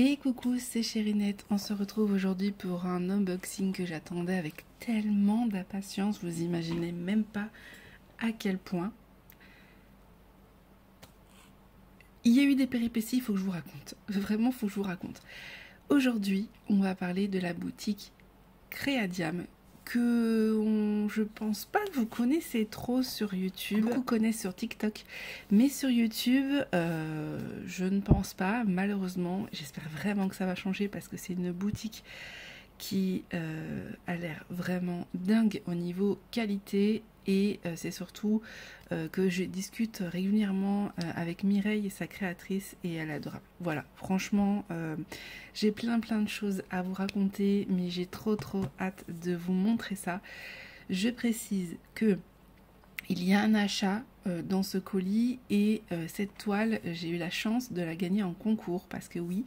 Et coucou, c'est Chérinette. On se retrouve aujourd'hui pour un unboxing que j'attendais avec tellement d'impatience. Vous imaginez même pas à quel point. Il y a eu des péripéties, il faut que je vous raconte. Vraiment, il faut que je vous raconte. Aujourd'hui, on va parler de la boutique Créadiam que je pense pas que vous connaissez trop sur YouTube. Beaucoup connaissent sur TikTok, mais sur YouTube, je ne pense pas, malheureusement. J'espère vraiment que ça va changer parce que c'est une boutique qui a l'air vraiment dingue au niveau qualité. Et c'est surtout que je discute régulièrement avec Mireille, sa créatrice, et elle est adorable. Voilà, franchement, j'ai plein de choses à vous raconter, mais j'ai trop hâte de vous montrer ça. Je précise que il y a un achat dans ce colis et cette toile, j'ai eu la chance de la gagner en concours parce que oui,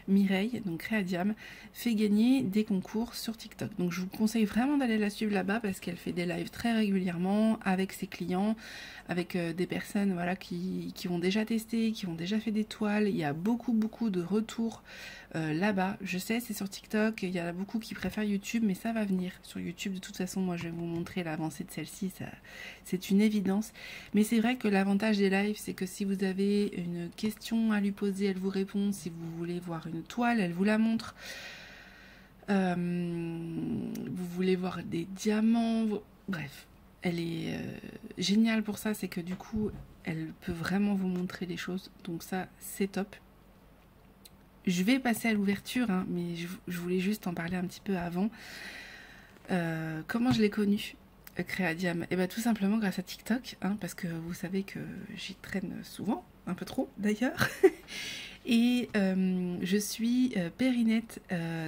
Mireille, donc Créadiam, fait gagner des concours sur TikTok. Donc je vous conseille vraiment d'aller la suivre là-bas parce qu'elle fait des lives très régulièrement avec ses clients, avec des personnes voilà, qui ont déjà testé, qui ont déjà fait des toiles. Il y a beaucoup de retours là-bas. Je sais, c'est sur TikTok, il y en a beaucoup qui préfèrent YouTube, mais ça va venir sur YouTube. De toute façon, moi je vais vous montrer l'avancée de celle-ci, c'est une évidence. Mais c'est vrai que l'avantage des lives, c'est que si vous avez une question à lui poser, elle vous répond. Si vous voulez voir une toile, elle vous la montre. Vous voulez voir des diamants, bref. Elle est géniale pour ça, c'est que du coup, elle peut vraiment vous montrer les choses. Donc ça, c'est top. Je vais passer à l'ouverture, hein, mais je voulais juste en parler un petit peu avant. Comment je l'ai connue, Créadiam? Et bien tout simplement grâce à TikTok, hein, parce que vous savez que j'y traîne souvent, un peu trop d'ailleurs. Et je suis Périnette,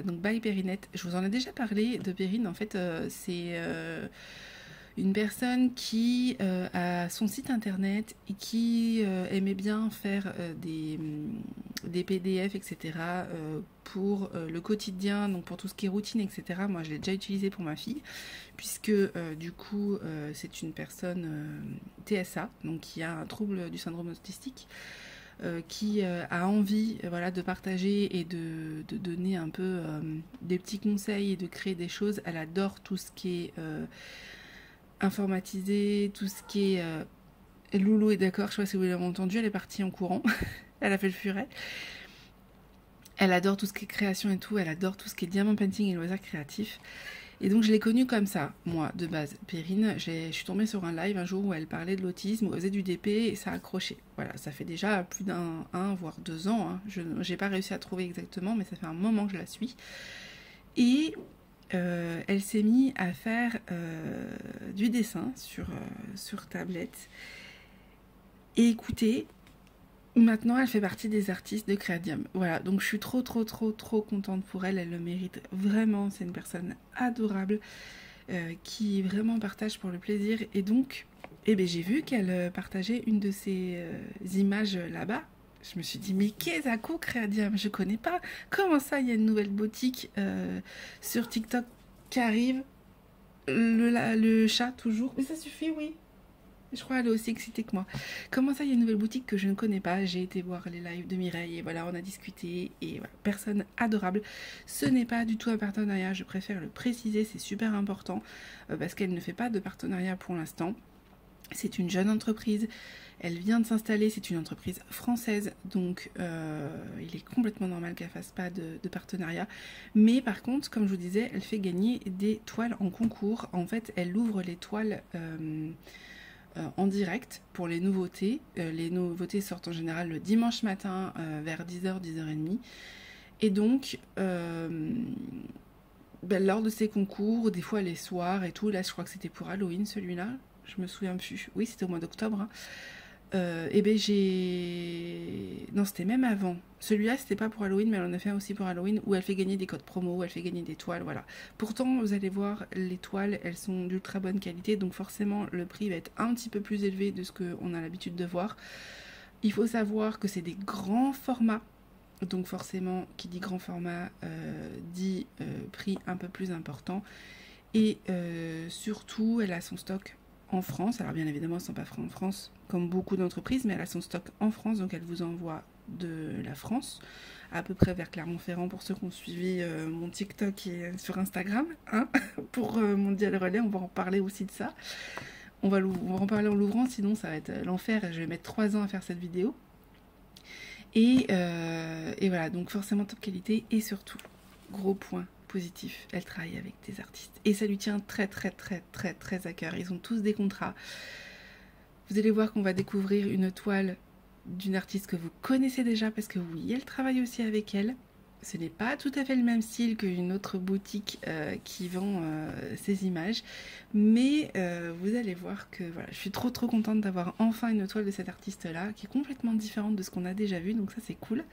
donc by Périnette. Je vous en ai déjà parlé de Périne. En fait, c'est une personne qui a son site internet et qui aimait bien faire des PDF, etc. Pour le quotidien, donc pour tout ce qui est routine, etc. Moi, je l'ai déjà utilisé pour ma fille, puisque du coup, c'est une personne TSA, donc qui a un trouble du syndrome autistique. Qui a envie voilà, de partager et de donner un peu des petits conseils et de créer des choses. Elle adore tout ce qui est informatisé, tout ce qui est... Loulou est d'accord, je sais pas si vous l'avez entendu, elle est partie en courant. Elle a fait le furet. Elle adore tout ce qui est création et tout, elle adore tout ce qui est diamant painting et loisirs créatifs. Et donc je l'ai connue comme ça, moi, de base. Périne, je suis tombée sur un live un jour où elle parlait de l'autisme, où elle faisait du DP et ça a accroché. Voilà, ça fait déjà plus d'un, voire 2 ans. Hein. Je n'ai pas réussi à trouver exactement, mais ça fait un moment que je la suis. Et elle s'est mise à faire du dessin sur tablette. Et écoutez, maintenant elle fait partie des artistes de Créadiam. Voilà, donc je suis trop contente pour elle. Elle le mérite vraiment. C'est une personne adorable qui vraiment partage pour le plaisir. Et donc, j'ai vu qu'elle partageait une de ses images là-bas. Je me suis dit, mais qu'est-ce à coup Créadiam? Je connais pas. Comment ça, il y a une nouvelle boutique sur TikTok qui arrive? Le chat, toujours. Mais ça suffit, oui. Je crois qu'elle est aussi excitée que moi. Comment ça, il y a une nouvelle boutique que je ne connais pas? J'ai été voir les lives de Mireille et voilà, on a discuté. Et voilà, personne adorable. Ce n'est pas du tout un partenariat, je préfère le préciser, c'est super important parce qu'elle ne fait pas de partenariat pour l'instant. C'est une jeune entreprise, elle vient de s'installer, c'est une entreprise française, donc il est complètement normal qu'elle fasse pas de partenariat. Mais par contre, comme je vous disais, elle fait gagner des toiles en concours. En fait, elle ouvre les toiles en direct pour les nouveautés. Les nouveautés sortent en général le dimanche matin vers 10h, 10h30. Et donc, lors de ces concours, des fois les soirs et tout, là je crois que c'était pour Halloween celui-là, je me souviens plus, oui c'était au mois d'octobre, hein. Non, c'était même avant. Celui-là, c'était pas pour Halloween, mais elle en a fait un aussi pour Halloween, où elle fait gagner des codes promo, où elle fait gagner des toiles, voilà. Pourtant, vous allez voir, les toiles, elles sont d'ultra bonne qualité, donc forcément, le prix va être un petit peu plus élevé de ce qu'on a l'habitude de voir. Il faut savoir que c'est des grands formats, donc forcément, qui dit grand format, dit prix un peu plus important. Et surtout, elle a son stock en France. Alors bien évidemment, elles ne sont pas en France, comme beaucoup d'entreprises, mais elle a son stock en France, donc elle vous envoie de la France, à peu près vers Clermont-Ferrand pour ceux qui ont suivi mon TikTok et sur Instagram, hein, pour Mondial Relais, on va en parler aussi de ça. On va en parler en l'ouvrant, sinon ça va être l'enfer et je vais mettre 3 ans à faire cette vidéo. Et voilà, donc forcément top qualité et surtout, gros point positif, elle travaille avec des artistes. Et ça lui tient très très très très très à cœur. Ils ont tous des contrats. Vous allez voir qu'on va découvrir une toile d'une artiste que vous connaissez déjà parce que oui, elle travaille aussi avec elle. Ce n'est pas tout à fait le même style qu'une autre boutique qui vend ses images, mais vous allez voir que voilà, je suis trop contente d'avoir enfin une toile de cette artiste-là qui est complètement différente de ce qu'on a déjà vu, donc ça c'est cool.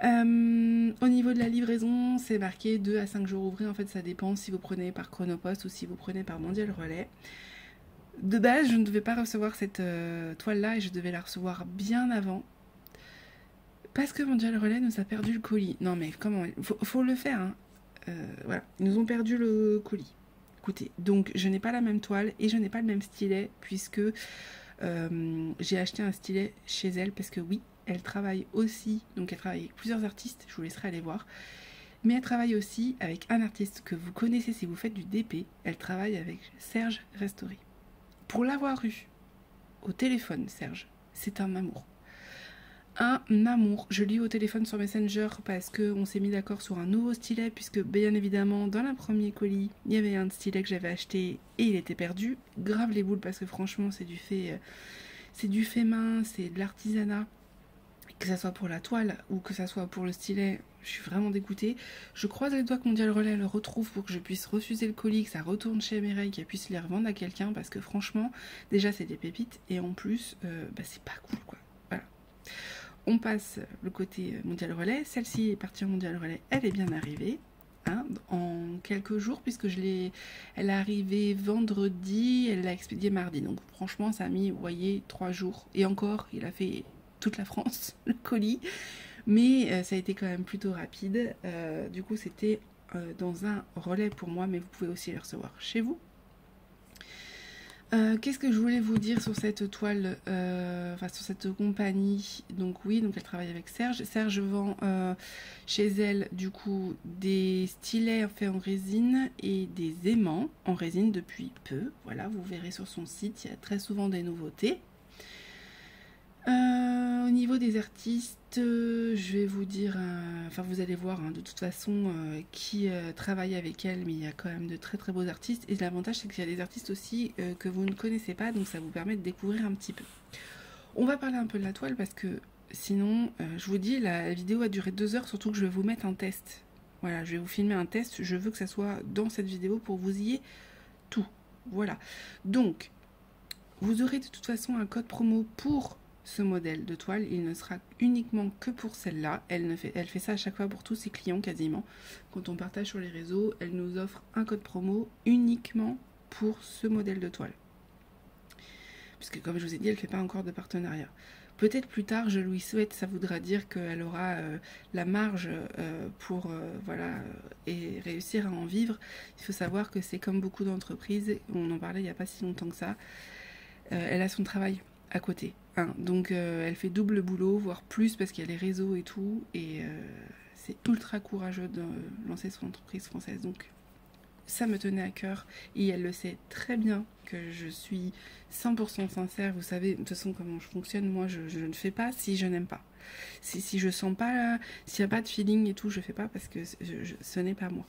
Au niveau de la livraison, c'est marqué 2 à 5 jours ouvrés, en fait ça dépend si vous prenez par Chronopost ou si vous prenez par Mondial Relais. De base, je ne devais pas recevoir cette toile-là et je devais la recevoir bien avant. Parce que Mondial Relais nous a perdu le colis. Non mais comment, faut le faire, hein. Voilà, ils nous ont perdu le colis. Écoutez, donc je n'ai pas la même toile et je n'ai pas le même stylet puisque j'ai acheté un stylet chez elle parce que oui, elle travaille aussi, donc elle travaille avec plusieurs artistes, je vous laisserai aller voir. Mais elle travaille aussi avec un artiste que vous connaissez si vous faites du DP. Elle travaille avec Serge Restoré. Pour l'avoir eu au téléphone, Serge, c'est un amour. Un amour. Je l'ai eu au téléphone sur Messenger parce qu'on s'est mis d'accord sur un nouveau stylet, puisque bien évidemment, dans le premier colis, il y avait un stylet que j'avais acheté et il était perdu. Grave les boules parce que franchement, c'est du fait main, c'est de l'artisanat. Que ça soit pour la toile ou que ça soit pour le stylet, je suis vraiment dégoûtée. Je croise les doigts que Mondial Relais le retrouve pour que je puisse refuser le colis, que ça retourne chez Mireille, qu'elle puisse les revendre à quelqu'un parce que franchement, déjà c'est des pépites et en plus, c'est pas cool quoi. Voilà. On passe le côté Mondial Relais. Celle-ci est partie en Mondial Relais, elle est bien arrivée. Hein, en quelques jours puisque elle est arrivée vendredi, elle l'a expédiée mardi, donc franchement ça a mis, vous voyez, 3 jours et encore il a fait toute la France le colis, mais ça a été quand même plutôt rapide. Du coup c'était dans un relais pour moi, mais vous pouvez aussi les recevoir chez vous. Qu'est-ce que je voulais vous dire sur cette toile, sur cette compagnie. Donc oui, donc elle travaille avec Serge. Serge vend chez elle du coup des stylets faits en résine et des aimants en résine depuis peu. Voilà, vous verrez sur son site, il y a très souvent des nouveautés. Au niveau des artistes, je vais vous dire, vous allez voir de toute façon qui travaille avec elle, mais il y a quand même de très beaux artistes. Et l'avantage, c'est qu'il y a des artistes aussi que vous ne connaissez pas, donc ça vous permet de découvrir un petit peu. On va parler un peu de la toile parce que sinon, je vous dis, la vidéo a duré 2 heures, surtout que je vais vous mettre un test. Voilà, je vais vous filmer un test, je veux que ça soit dans cette vidéo pour que vous ayez tout. Voilà, donc vous aurez de toute façon un code promo pour ce modèle de toile, il ne sera uniquement que pour celle-là. Elle fait ça à chaque fois pour tous ses clients quasiment. Quand on partage sur les réseaux, elle nous offre un code promo uniquement pour ce modèle de toile. Puisque comme je vous ai dit, elle ne fait pas encore de partenariat. Peut-être plus tard, je lui souhaite, ça voudra dire qu'elle aura la marge pour et réussir à en vivre. Il faut savoir que c'est comme beaucoup d'entreprises, on en parlait il n'y a pas si longtemps que ça, elle a son travail à côté. Hein. Donc elle fait double boulot, voire plus parce qu'il y a les réseaux et tout. Et c'est ultra courageux de lancer son entreprise française. Donc ça me tenait à cœur. Et elle le sait très bien que je suis 100% sincère. Vous savez de toute façon comment je fonctionne. Moi je ne fais pas si je n'aime pas. Si je sens pas, s'il n'y a pas de feeling et tout, je fais pas parce que ce n'est pas moi.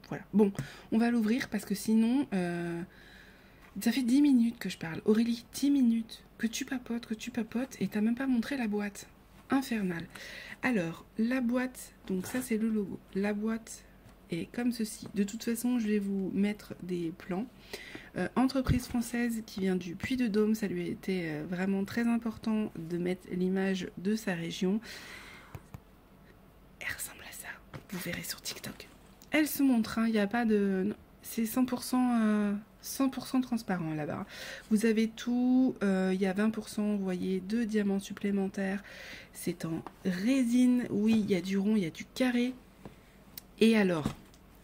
Voilà. Bon, on va l'ouvrir parce que sinon... ça fait 10 minutes que je parle. Aurélie, 10 minutes que tu papotes et t'as même pas montré la boîte. Infernal. Alors, la boîte, donc ça c'est le logo. La boîte est comme ceci. De toute façon, je vais vous mettre des plans. Entreprise française qui vient du Puy-de-Dôme, ça lui a été vraiment très important de mettre l'image de sa région. Elle ressemble à ça. Vous verrez sur TikTok. Elle se montre, il n'y a pas de... C'est 100% transparent là-bas. Vous avez tout, il y a 20%, vous voyez, de diamants supplémentaires. C'est en résine, oui, il y a du rond, il y a du carré. Et alors,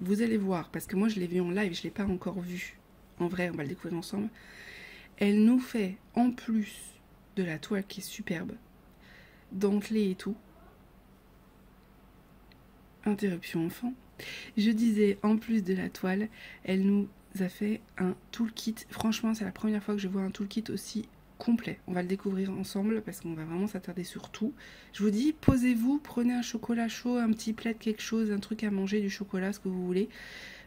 vous allez voir, parce que moi je l'ai vu en live, je ne l'ai pas encore vu. En vrai, on va le découvrir ensemble. Elle nous fait, en plus de la toile qui est superbe, dentelé et tout. Interruption enfant. Je disais, en plus de la toile, elle nous a fait un toolkit. Franchement, c'est la première fois que je vois un toolkit aussi complet. On va le découvrir ensemble parce qu'on va vraiment s'attarder sur tout. Je vous dis, posez-vous, prenez un chocolat chaud, un petit plaid, quelque chose, un truc à manger, du chocolat, ce que vous voulez.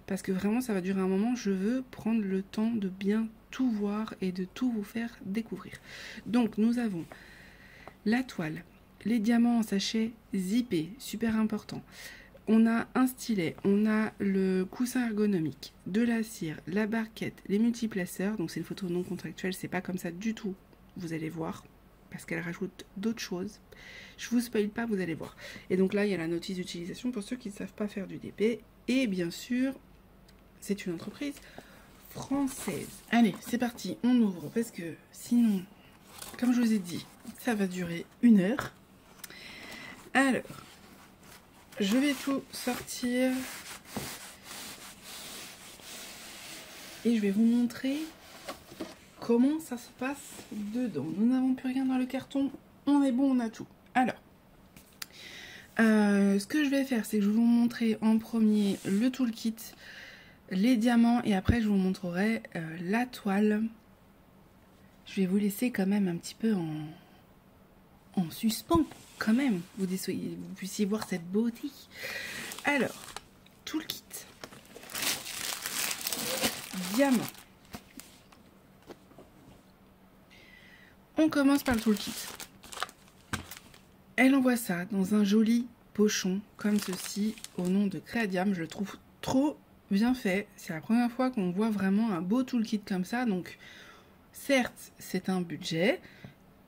Parce que vraiment, ça va durer un moment. Je veux prendre le temps de bien tout voir et de tout vous faire découvrir. Donc, nous avons la toile, les diamants en sachet zippé, super important. On a un stylet, on a le coussin ergonomique, de la cire, la barquette, les multiplaceurs. Donc c'est une photo non contractuelle, c'est pas comme ça du tout. Vous allez voir, parce qu'elle rajoute d'autres choses. Je vous spoil pas, vous allez voir. Et donc là, il y a la notice d'utilisation pour ceux qui ne savent pas faire du DP. Et bien sûr, c'est une entreprise française. Allez, c'est parti, on ouvre, parce que sinon, comme je vous ai dit, ça va durer 1 heure. Alors, je vais tout sortir et je vais vous montrer comment ça se passe dedans. Nous n'avons plus rien dans le carton, on est bon, on a tout. Alors, ce que je vais faire, c'est que je vais vous montrer en premier le toolkit, les diamants et après je vous montrerai la toile. Je vais vous laisser quand même un petit peu en suspens. Quand même, vous puissiez voir cette beauté. Alors, toolkit. Diamant. On commence par le toolkit. Elle envoie ça dans un joli pochon comme ceci au nom de Créadiam. Je le trouve trop bien fait. C'est la première fois qu'on voit vraiment un beau toolkit comme ça. Donc, certes, c'est un budget.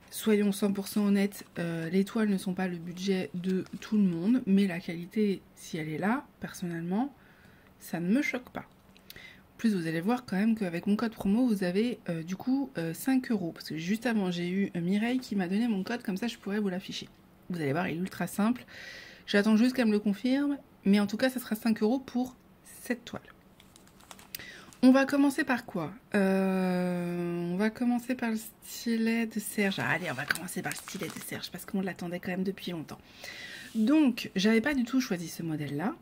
Soyons 100% honnêtes, les toiles ne sont pas le budget de tout le monde, mais la qualité, si elle est là, personnellement, ça ne me choque pas. En plus, vous allez voir quand même qu'avec mon code promo, vous avez du coup 5 €. Parce que juste avant, j'ai eu Mireille qui m'a donné mon code, comme ça je pourrais vous l'afficher. Vous allez voir, il est ultra simple. J'attends juste qu'elle me le confirme, mais en tout cas, ça sera 5 € pour cette toile. On va commencer par quoi? On va commencer par le stylet de Serge. Ah, allez, on va commencer par le stylet de Serge parce qu'on l'attendait quand même depuis longtemps. Donc, j'avais pas du tout choisi ce modèle-là.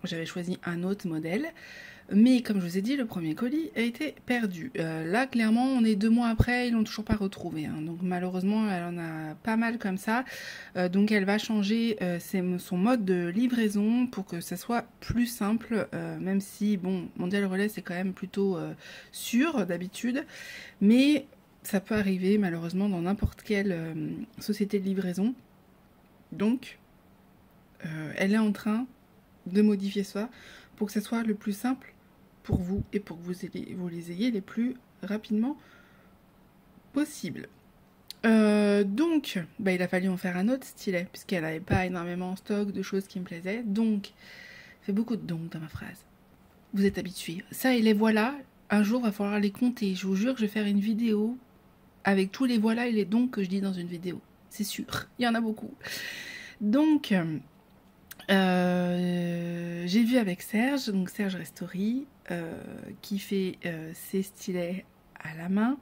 J'avais choisi un autre modèle. Mais comme je vous ai dit, le premier colis a été perdu. Là, clairement, on est 2 mois après, ils l'ont toujours pas retrouvé. Hein. Donc malheureusement, elle en a pas mal comme ça. Donc elle va changer son mode de livraison pour que ça soit plus simple. Même si, bon, Mondial Relais, c'est quand même plutôt sûr d'habitude. Mais ça peut arriver malheureusement dans n'importe quelle société de livraison. Donc, elle est en train de modifier ça pour que ce soit le plus simple pour vous et pour que vous les ayez les plus rapidement possible. Donc, il a fallu en faire un autre stylet puisqu'elle n'avait pas énormément en stock de choses qui me plaisaient. Donc, fait beaucoup de donc dans ma phrase. Vous êtes habitués. Ça et les voilà, un jour, va falloir les compter. Je vous jure que je vais faire une vidéo avec tous les voilà et les donc que je dis dans une vidéo. C'est sûr, il y en a beaucoup. Donc, j'ai vu avec Serge, donc Serge Restori, qui fait ses stylets à la main,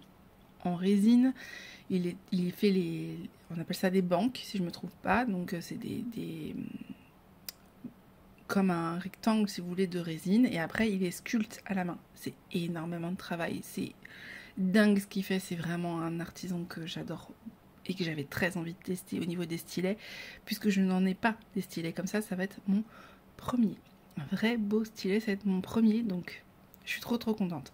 en résine. Il fait on appelle ça des banques, si je me trompe pas. Donc c'est comme un rectangle, si vous voulez, de résine. Et après, il les sculpte à la main. C'est énormément de travail. C'est dingue ce qu'il fait. C'est vraiment un artisan que j'adore et que j'avais très envie de tester au niveau des stylets, puisque je n'en ai pas des stylets comme ça va être mon premier. Un vrai beau stylet, ça va être mon premier, donc je suis trop contente.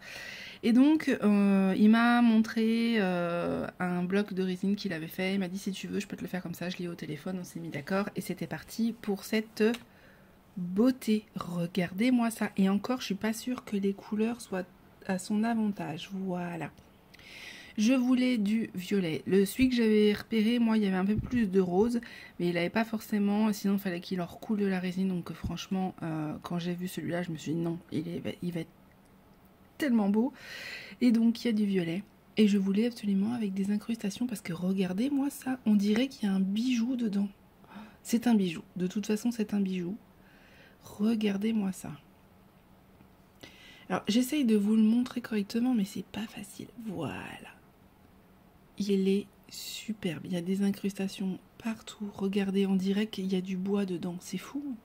Et donc, il m'a montré un bloc de résine qu'il avait fait, il m'a dit si tu veux, je peux te le faire comme ça, je l'ai au téléphone, on s'est mis d'accord, et c'était parti pour cette beauté. Regardez-moi ça, et encore, je suis pas sûre que les couleurs soient à son avantage, voilà. Je voulais du violet. Celui que j'avais repéré, moi, il y avait un peu plus de rose, mais il n'avait pas forcément, sinon il fallait qu'il en recoule de la résine. Donc franchement, quand j'ai vu celui-là, je me suis dit non, il va être tellement beau. Et donc il y a du violet. Et je voulais absolument avec des incrustations, parce que regardez-moi ça, on dirait qu'il y a un bijou dedans. C'est un bijou, de toute façon c'est un bijou. Regardez-moi ça. Alors j'essaye de vous le montrer correctement, mais c'est pas facile. Voilà. Il est superbe. Il y a des incrustations partout. Regardez, on dirait qu'il y a du bois dedans. C'est fou.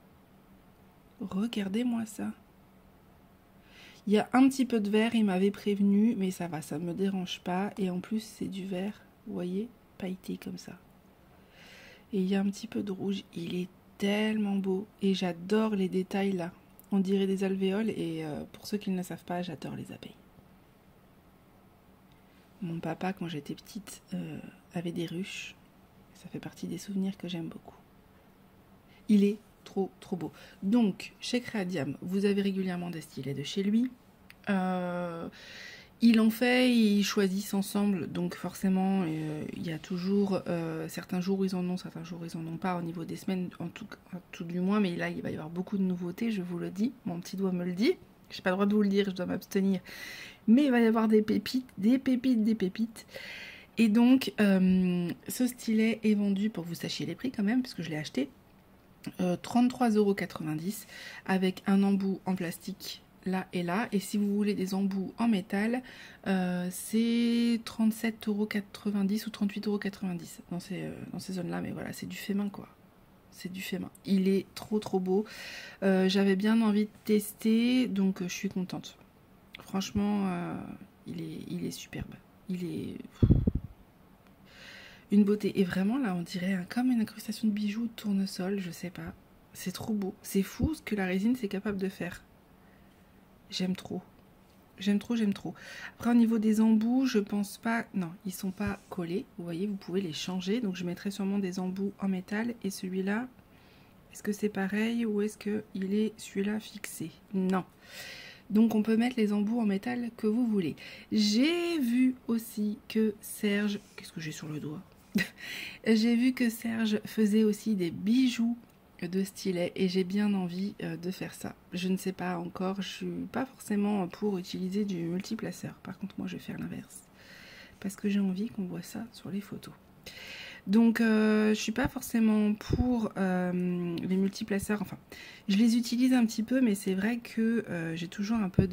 Regardez-moi ça. Il y a un petit peu de vert, il m'avait prévenu, mais ça va, ça me dérange pas. Et en plus, c'est du vert, vous voyez, pailleté comme ça. Et il y a un petit peu de rouge. Il est tellement beau. Et j'adore les détails là. On dirait des alvéoles. Et pour ceux qui ne le savent pas, j'adore les abeilles. Mon papa, quand j'étais petite, avait des ruches. Ça fait partie des souvenirs que j'aime beaucoup. Il est trop beau. Donc, chez Créadiam, vous avez régulièrement des stylets de chez lui. Il en fait, ils choisissent ensemble. Donc forcément, il y a toujours certains jours où ils en ont, certains jours où ils en ont pas au niveau des semaines, en tout du moins. Mais là, il va y avoir beaucoup de nouveautés, je vous le dis. Mon petit doigt me le dit. J'ai pas le droit de vous le dire, je dois m'abstenir. Mais il va y avoir des pépites, des pépites. Et donc, ce stylet est vendu, pour que vous sachiez les prix quand même, puisque je l'ai acheté, 33,90 € avec un embout en plastique là et là. Et si vous voulez des embouts en métal, c'est 37,90 € ou 38,90 € dans ces zones-là. Mais voilà, c'est du fait main quoi. C'est du fait main. Il est trop beau. J'avais bien envie de tester, donc je suis contente. Franchement, il est superbe. Il est une beauté. Et vraiment, là, on dirait comme une incrustation de bijoux de tournesol, je sais pas. C'est trop beau. C'est fou ce que la résine c'est capable de faire. J'aime trop. J'aime trop. Après, au niveau des embouts, je pense pas... Non, ils sont pas collés. Vous voyez, vous pouvez les changer. Donc, je mettrai sûrement des embouts en métal. Et celui-là, est-ce que c'est pareil ou est-ce qu'il est celui-là fixé? Non. Donc, on peut mettre les embouts en métal que vous voulez. J'ai vu aussi que Serge... Qu'est-ce que j'ai sur le doigt? J'ai vu que Serge faisait aussi des bijoux de stylet et j'ai bien envie de faire ça. Je ne sais pas encore, je suis pas forcément pour utiliser du multiplaceur. Par contre, moi je vais faire l'inverse parce que j'ai envie qu'on voit ça sur les photos. Donc je suis pas forcément pour les multiplaceurs. Enfin, je les utilise un petit peu, mais c'est vrai que j'ai toujours un peu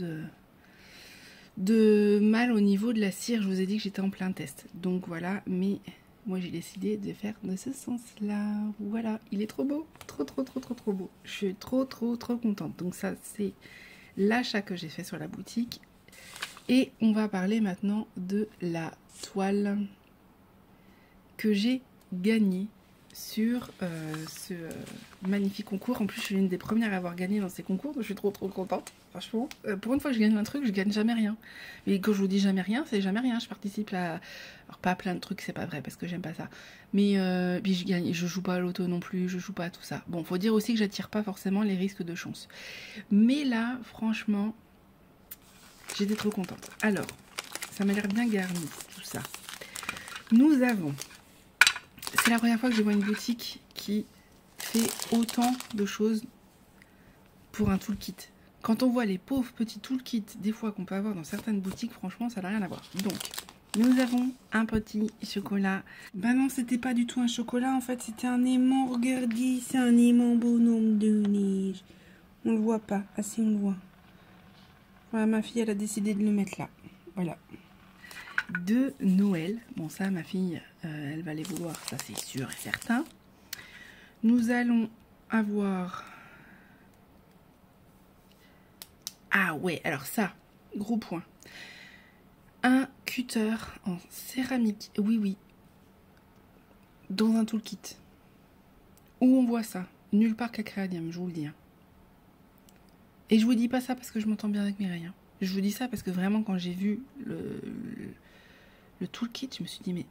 de mal au niveau de la cire. Je vous ai dit que j'étais en plein test. Donc voilà, mais moi j'ai décidé de faire de ce sens-là. Voilà, il est trop beau. Trop beau. Je suis trop contente. Donc ça, c'est l'achat que j'ai fait sur la boutique. Et on va parler maintenant de la toile que j'ai gagnée sur ce magnifique concours. En plus, je suis l'une des premières à avoir gagné dans ces concours. Donc je suis trop contente. Franchement, pour une fois que je gagne un truc, je gagne jamais rien. Mais quand je vous dis jamais rien, c'est jamais rien. Je participe à... Alors pas à plein de trucs, c'est pas vrai, parce que j'aime pas ça. Mais puis je joue pas à l'auto non plus, je joue pas à tout ça. Bon, faut dire aussi que j'attire pas forcément les risques de chance. Mais là, franchement, j'étais trop contente. Alors, ça m'a l'air bien garni, tout ça. Nous avons... C'est la première fois que je vois une boutique qui fait autant de choses pour un toolkit. Quand on voit les pauvres petits toolkits, des fois qu'on peut avoir dans certaines boutiques, franchement, ça n'a rien à voir. Donc, nous avons un petit chocolat. Ben non, c'était pas du tout un chocolat, en fait, c'était un aimant. Regardez, c'est un aimant bonhomme de neige. On le voit pas, assez on le voit. Voilà, ma fille, elle a décidé de le mettre là. Voilà. De Noël. Bon, ça, ma fille, elle va les vouloir, ça c'est sûr et certain. Nous allons avoir... Ah ouais, alors ça, gros point. Un cutter en céramique, oui, dans un toolkit. Où on voit ça? Nulle part qu'à Créadiam, je vous le dis. Et je vous dis pas ça parce que je m'entends bien avec Mireille. Hein. Je vous dis ça parce que vraiment, quand j'ai vu le toolkit, je me suis dit, mais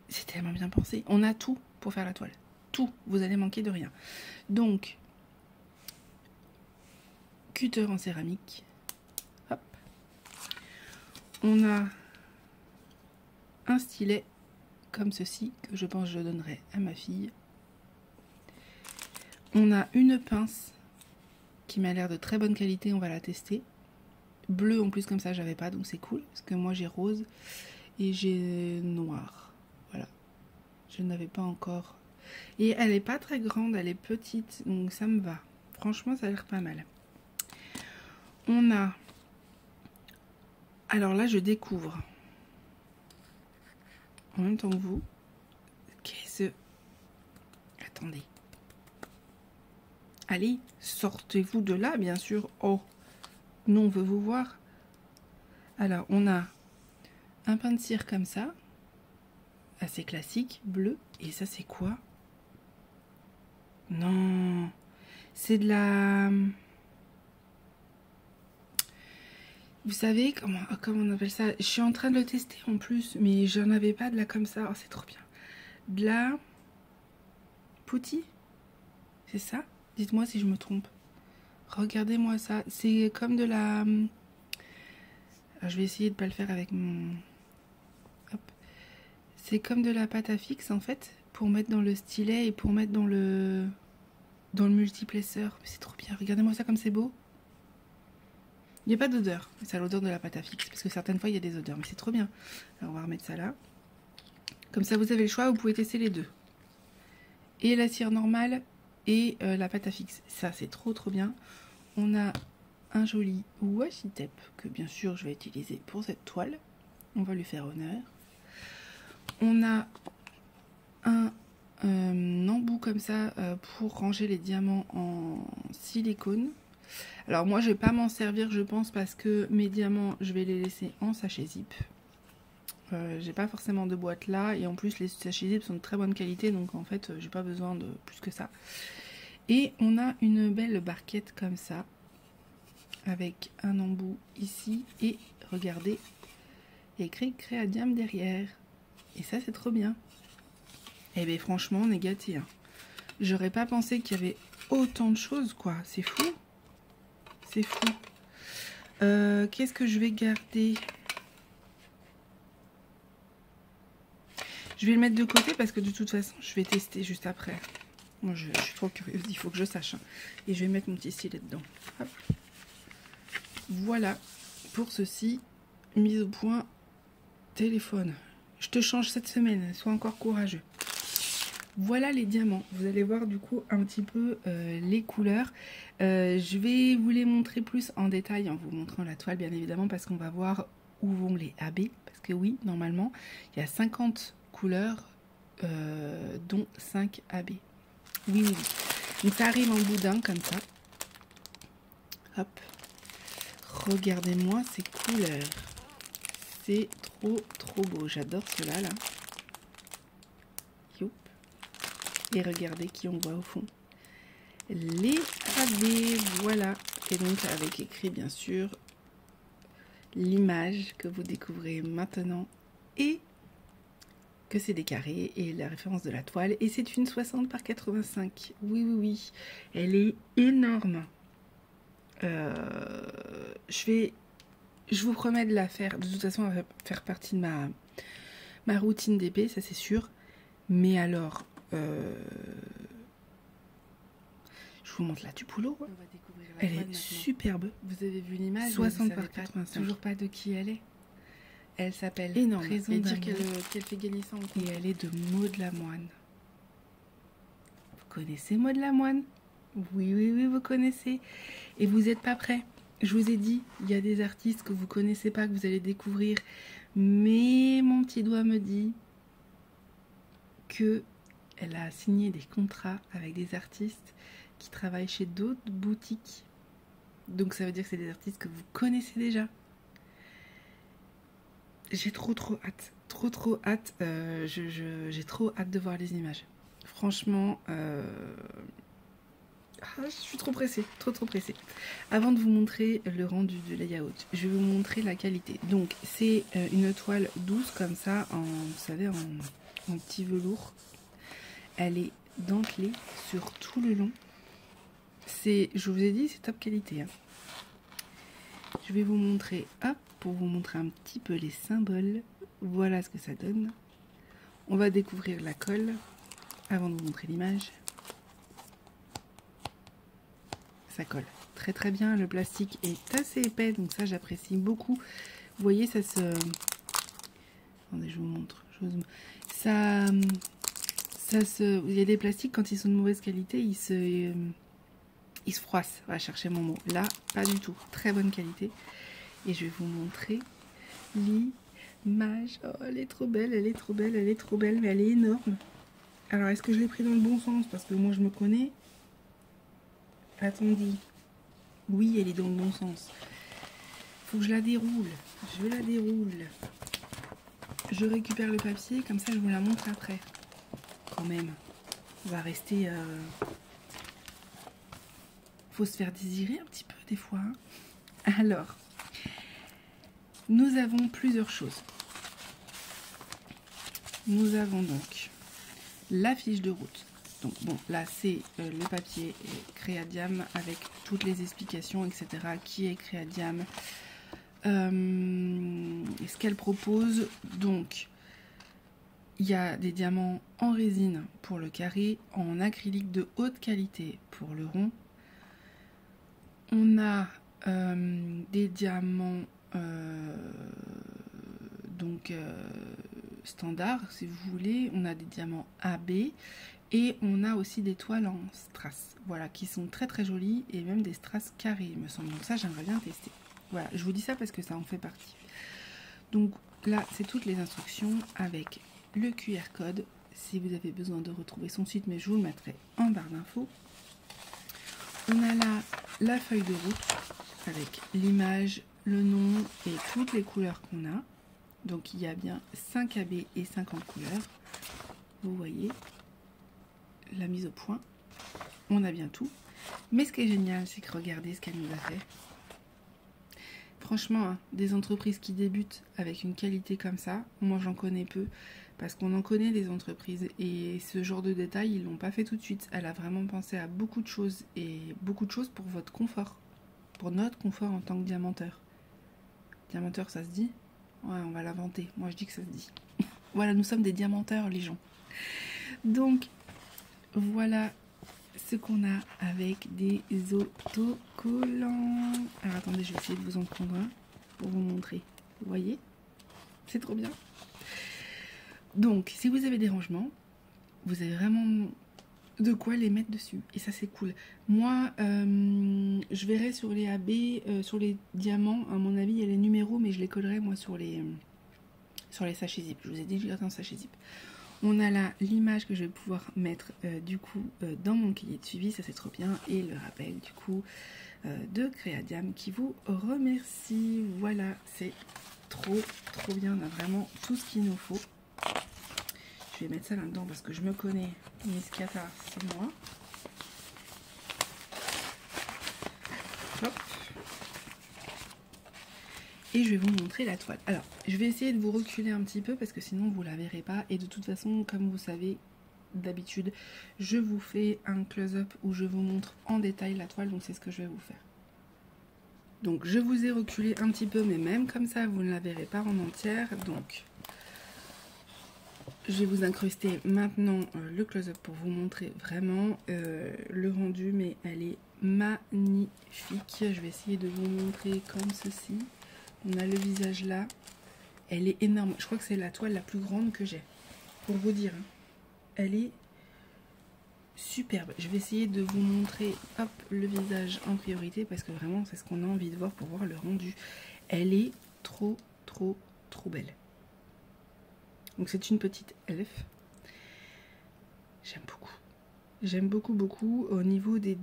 c'est tellement bien pensé. On a tout pour faire la toile. Tout. Vous allez manquer de rien. Donc, cutter en céramique. Hop. On a un stylet comme ceci, que je pense que je donnerai à ma fille. On a une pince qui m'a l'air de très bonne qualité, on va la tester. Bleu en plus, comme ça j'avais pas, donc c'est cool, parce que moi j'ai rose et j'ai noir. Voilà, je n'avais pas encore. Et elle est pas très grande, elle est petite, donc ça me va. Franchement, ça a l'air pas mal. On a... Alors là, je découvre. en même temps que vous. Qu'est-ce... Attendez. Allez, sortez-vous de là, bien sûr. Oh, nous, on veut vous voir. Alors, on a un pain de cire comme ça, assez classique, bleu. Et ça, c'est quoi? Non, c'est de la... Vous savez, comment on appelle ça? Je suis en train de le tester en plus, mais j'en avais pas de là comme ça. Oh, c'est trop bien. De la... Pouti? C'est ça? Dites-moi si je me trompe. Regardez-moi ça. C'est comme de la... Alors, je vais essayer de pas le faire avec mon... Hop. C'est comme de la pâte à fixe, en fait, pour mettre dans le stylet et pour mettre dans le multiplesseur. C'est trop bien. Regardez-moi ça comme c'est beau. Il n'y a pas d'odeur. C'est l'odeur de la pâte à fixe. Parce que certaines fois, il y a des odeurs. Mais c'est trop bien. Alors, on va remettre ça là. Comme ça, vous avez le choix. Vous pouvez tester les deux. Et la cire normale et la pâte à fixe. Ça, c'est trop bien. On a un joli washi tape que, bien sûr, je vais utiliser pour cette toile. On va lui faire honneur. On a un embout comme ça pour ranger les diamants en silicone. Alors moi je vais pas m'en servir je pense parce que mes diamants je vais les laisser en sachet zip. J'ai pas forcément de boîte là et en plus les sachets zip sont de très bonne qualité donc en fait j'ai pas besoin de plus que ça. Et on a une belle barquette comme ça avec un embout ici et regardez écrit Créadium derrière et ça c'est trop bien. Et bien franchement on est gâtés hein. J'aurais pas pensé qu'il y avait autant de choses quoi, c'est fou. C'est fou. Qu'est-ce que je vais garder? Je vais le mettre de côté parce que de toute façon, je vais tester juste après. Moi, je suis trop curieuse, il faut que je sache. Hein. Et je vais mettre mon petit stylet dedans. Hop. Voilà pour ceci. Mise au point téléphone. Je te change cette semaine, sois encore courageux. Voilà les diamants, vous allez voir du coup un petit peu les couleurs. Je vais vous les montrer plus en détail en vous montrant la toile bien évidemment parce qu'on va voir où vont les AB. Parce que oui, normalement, il y a 50 couleurs dont 5 AB. Oui, oui, oui. Donc ça arrive en boudin comme ça. Hop. Regardez-moi ces couleurs. C'est trop beau. J'adore cela là. Et regardez qui on voit au fond. Les AB, voilà. Et donc avec écrit bien sûr l'image que vous découvrez maintenant et que c'est des carrés et la référence de la toile. Et c'est une 60 par 85. Oui, oui, oui. Elle est énorme. Je vous promets de la faire. De toute façon, elle va faire partie de ma routine d'épée, ça c'est sûr. Mais alors... je vous montre la du boulot. Elle est superbe. Vous avez vu l'image 60 par 85. Toujours pas de qui elle est. Elle s'appelle énorme. Et dire qu'elle fait gagner ça en compte. Et elle est de Maud Lamoine. Vous connaissez Maud Lamoine? Oui, oui, oui, vous connaissez. Et vous n'êtes pas prêts. Je vous ai dit, il y a des artistes que vous connaissez pas, que vous allez découvrir. Mais mon petit doigt me dit que elle a signé des contrats avec des artistes qui travaillent chez d'autres boutiques. Donc ça veut dire que c'est des artistes que vous connaissez déjà. J'ai trop hâte. Trop hâte. J'ai trop hâte de voir les images. Franchement, je suis trop pressée. Trop pressée. Avant de vous montrer le rendu du layout, je vais vous montrer la qualité. Donc c'est une toile douce comme ça, vous savez, en petit velours. Elle est dentelée sur tout le long. Je vous ai dit, c'est top qualité. Hein. Je vais vous montrer, hop, pour vous montrer un petit peu les symboles. Voilà ce que ça donne. On va découvrir la colle avant de vous montrer l'image. Ça colle très bien. Le plastique est assez épais, donc ça j'apprécie beaucoup. Vous voyez, ça se... Attendez, je vous montre. Il y a des plastiques, quand ils sont de mauvaise qualité, ils se froissent. On va chercher mon mot. Là, pas du tout. Très bonne qualité. Et je vais vous montrer Mage. Oh, elle est trop belle, elle est trop belle, elle est trop belle, mais elle est énorme. Alors, est-ce que je l'ai pris dans le bon sens? Parce que moi, je me connais. Attendez. Oui, elle est dans le bon sens. Faut que je la déroule. Je la déroule. Je récupère le papier, comme ça, je vous la montre après. Quand même. On va rester... Faut se faire désirer un petit peu, des fois. Hein. Alors, nous avons plusieurs choses. Nous avons donc la fiche de route. Donc bon, là c'est le papier Créadiam avec toutes les explications, etc. Qui est Créadiam, ce qu'elle propose. Donc, il y a des diamants en résine pour le carré, en acrylique de haute qualité pour le rond. On a des diamants standard, si vous voulez. On a des diamants AB et on a aussi des toiles en strass, voilà, qui sont très très jolies et même des strass carrés, il me semble. Donc ça, j'aimerais bien tester. Voilà, je vous dis ça parce que ça en fait partie. Donc là, c'est toutes les instructions avec le QR code si vous avez besoin de retrouver son site, mais je vous le mettrai en barre d'infos. On a là la feuille de route avec l'image, le nom et toutes les couleurs qu'on a. Donc il y a bien 5 AB et 50 couleurs. Vous voyez la mise au point. On a bien tout. Mais ce qui est génial, c'est que regardez ce qu'elle nous a fait. Franchement, hein, des entreprises qui débutent avec une qualité comme ça, moi j'en connais peu. Parce qu'on en connaît des entreprises. Et ce genre de détails, ils ne l'ont pas fait tout de suite. Elle a vraiment pensé à beaucoup de choses. Et beaucoup de choses pour votre confort. Pour notre confort en tant que diamanteur. Diamanteur, ça se dit ? Ouais, on va l'inventer. Moi, je dis que ça se dit. Voilà, nous sommes des diamanteurs, les gens. Donc, voilà ce qu'on a avec des autocollants. Alors, attendez, je vais essayer de vous en prendre un pour vous montrer. Vous voyez? C'est trop bien. Donc, si vous avez des rangements, vous avez vraiment de quoi les mettre dessus. Et ça, c'est cool. Moi, je verrai sur les AB, sur les diamants, à mon avis, il y a les numéros, mais je les collerai, moi, sur les sachets zip. Je vous ai dit, je garde un sachet zip. On a là l'image que je vais pouvoir mettre, du coup, dans mon cahier de suivi. Ça, c'est trop bien. Et le rappel, du coup, de Créadiam qui vous remercie. Voilà, c'est trop, trop bien. On a vraiment tout ce qu'il nous faut. Je vais mettre ça là-dedans parce que je me connais. Miss Kata, c'est moi. Hop. Et je vais vous montrer la toile. Alors, je vais essayer de vous reculer un petit peu parce que sinon vous la verrez pas. Et de toute façon, comme vous savez, d'habitude, je vous fais un close-up où je vous montre en détail la toile. Donc c'est ce que je vais vous faire. Donc je vous ai reculé un petit peu, mais même comme ça, vous ne la verrez pas en entière. Donc... je vais vous incruster maintenant le close-up pour vous montrer vraiment le rendu, mais elle est magnifique. Je vais essayer de vous montrer comme ceci. On a le visage là. Elle est énorme. Je crois que c'est la toile la plus grande que j'ai. Pour vous dire. Hein. Elle est superbe. Je vais essayer de vous montrer hop, le visage en priorité parce que vraiment c'est ce qu'on a envie de voir pour voir le rendu. Elle est trop, trop, trop belle. Donc c'est une petite elfe. J'aime beaucoup. J'aime beaucoup, beaucoup. Au niveau des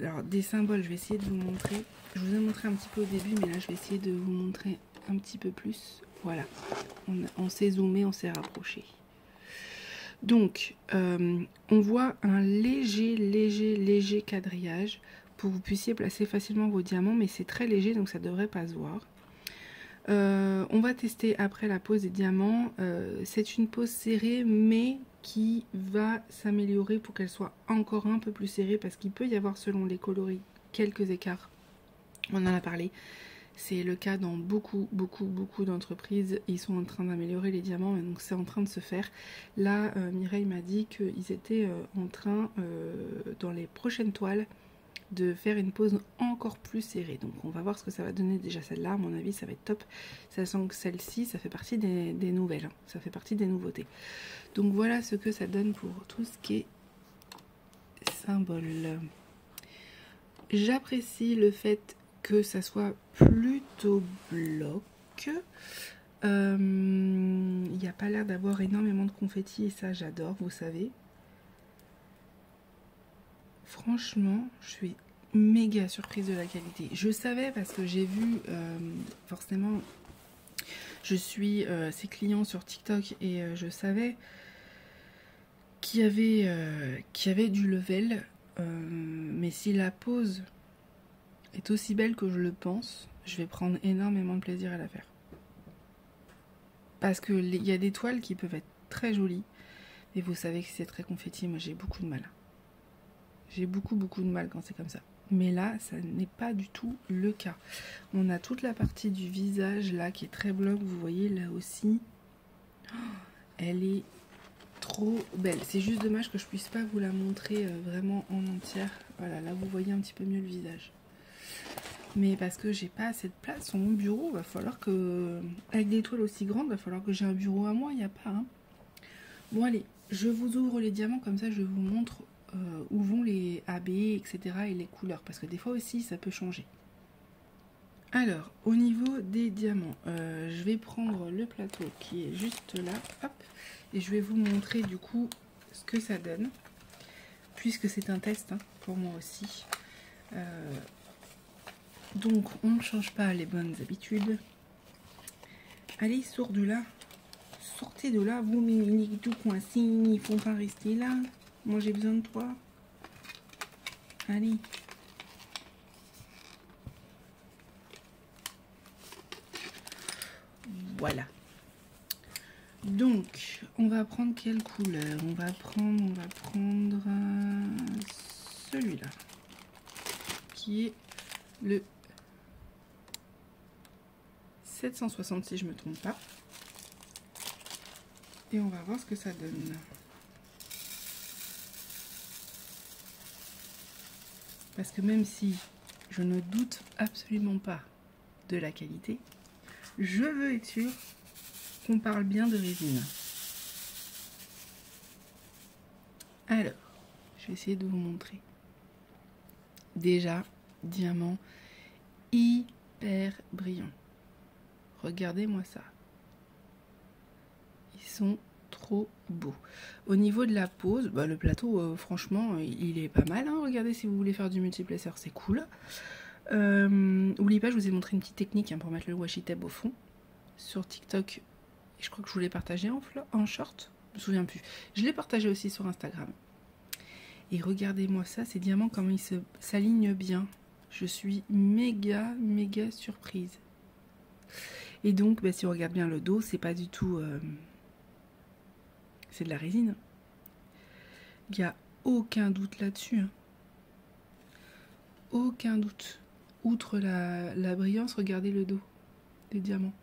alors des symboles, je vais essayer de vous montrer. Je vous ai montré un petit peu au début, mais là je vais essayer de vous montrer un petit peu plus. Voilà. On s'est zoomé, on s'est rapproché. Donc, on voit un léger quadrillage pour que vous puissiez placer facilement vos diamants, mais c'est très léger, donc ça ne devrait pas se voir. On va tester après la pose des diamants. C'est une pose serrée, mais qui va s'améliorer pour qu'elle soit encore un peu plus serrée, parce qu'il peut y avoir, selon les coloris, quelques écarts. On en a parlé. C'est le cas dans beaucoup d'entreprises. Ils sont en train d'améliorer les diamants, et donc c'est en train de se faire. Là, Mireille m'a dit qu'ils étaient en train, dans les prochaines toiles, de faire une pose encore plus serrée. Donc on va voir ce que ça va donner. Déjà celle-là, à mon avis, ça va être top. Sachant que celle-ci, ça fait partie des nouvelles. Hein. Ça fait partie des nouveautés. Donc voilà ce que ça donne pour tout ce qui est symbole. J'apprécie le fait que ça soit plutôt bloc. Il n'y a pas l'air d'avoir énormément de confettis et ça j'adore, vous savez. Franchement, je suis méga surprise de la qualité. Je savais parce que j'ai vu, forcément, je suis ses clients sur TikTok et je savais qu'il y avait du level. Mais si la pose est aussi belle que je le pense, je vais prendre énormément de plaisir à la faire. Parce qu'il y a des toiles qui peuvent être très jolies. Et vous savez que c'est très confetti, moi j'ai beaucoup de mal. J'ai beaucoup de mal quand c'est comme ça. Mais là, ça n'est pas du tout le cas. On a toute la partie du visage là qui est très bloc. Vous voyez là aussi. Elle est trop belle. C'est juste dommage que je puisse pas vous la montrer vraiment en entière. Voilà, là vous voyez un petit peu mieux le visage. Mais parce que j'ai pas assez de place sur mon bureau, va falloir que... Avec des toiles aussi grandes, va falloir que j'ai un bureau à moi, il n'y a pas. Hein. Bon allez, je vous ouvre les diamants, comme ça je vous montre où vont les AB, etc. et les couleurs. Parce que des fois aussi, ça peut changer. Alors, au niveau des diamants, je vais prendre le plateau qui est juste là. Hop, et je vais vous montrer du coup ce que ça donne. Puisque c'est un test hein, pour moi aussi. Donc, on ne change pas les bonnes habitudes. Allez, sors de là. Sortez de là, vous, Mimili, tout coincé. Il ne faut pas rester là. Moi, j'ai besoin de toi. Allez. Voilà. Donc, on va prendre quelle couleur? On va prendre celui-là. Qui est le 760 si je ne me trompe pas. Et on va voir ce que ça donne. Parce que même si je ne doute absolument pas de la qualité, je veux être sûre qu'on parle bien de résine. Alors, je vais essayer de vous montrer. Déjà, diamant hyper brillant. Regardez-moi ça. Ils sont trop beaux. Au niveau de la pose, bah, le plateau, franchement, il est pas mal. Hein. Regardez, si vous voulez faire du multiplaceur, c'est cool. N'oubliez pas, je vous ai montré une petite technique hein, pour mettre le washi tape au fond. Sur TikTok, et je crois que je vous l'ai partagé en short. Je me souviens plus. Je l'ai partagé aussi sur Instagram. Et regardez-moi ça, ces diamants, comment ils s'alignent bien. Je suis méga surprise. Et donc, bah, si on regarde bien le dos, c'est pas du tout... c'est de la résine. Il n'y a aucun doute là-dessus. Hein. Aucun doute. Outre la brillance, regardez le dos des diamants.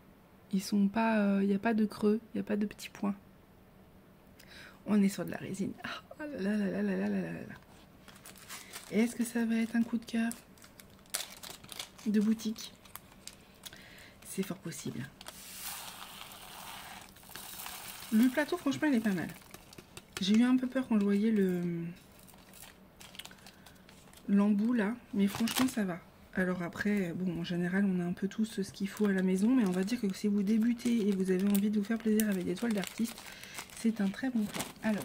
Ils sont pas... il n'y a pas de creux, il n'y a pas de petits points. On est sur de la résine. Ah là là là là là là là là. Est-ce que ça va être un coup de cœur de boutique? C'est fort possible. Le plateau, franchement, il est pas mal. J'ai eu un peu peur quand je voyais l'embout là, mais franchement, ça va. Alors après, bon, en général, on a un peu tous ce qu'il faut à la maison, mais on va dire que si vous débutez et vous avez envie de vous faire plaisir avec des toiles d'artiste, c'est un très bon plan. Alors,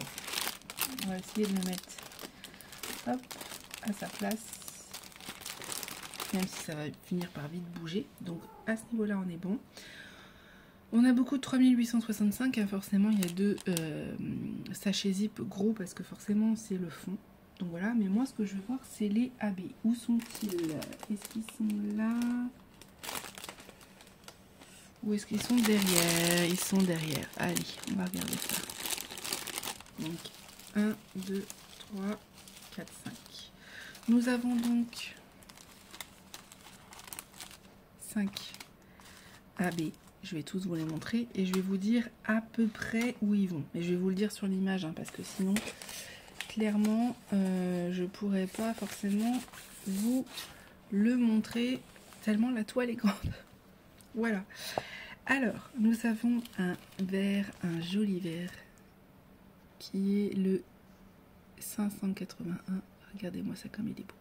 on va essayer de le mettre hop, à sa place, même si ça va finir par vite bouger. Donc à ce niveau-là, on est bon. On a beaucoup de 3865, hein, forcément il y a deux sachets zip gros parce que forcément c'est le fond. Donc voilà, mais moi ce que je veux voir c'est les AB. Où sont-ils? Est-ce qu'ils sont là? Ou est-ce qu'ils sont derrière? Ils sont derrière. Allez, on va regarder ça. Donc 1, 2, 3, 4, 5. Nous avons donc 5 AB. Je vais tous vous les montrer et je vais vous dire à peu près où ils vont. Mais je vais vous le dire sur l'image hein, parce que sinon, clairement, je pourrais pas forcément vous le montrer tellement la toile est grande. Voilà. Alors, nous avons un vert, un joli vert qui est le 581. Regardez-moi ça comme il est beau.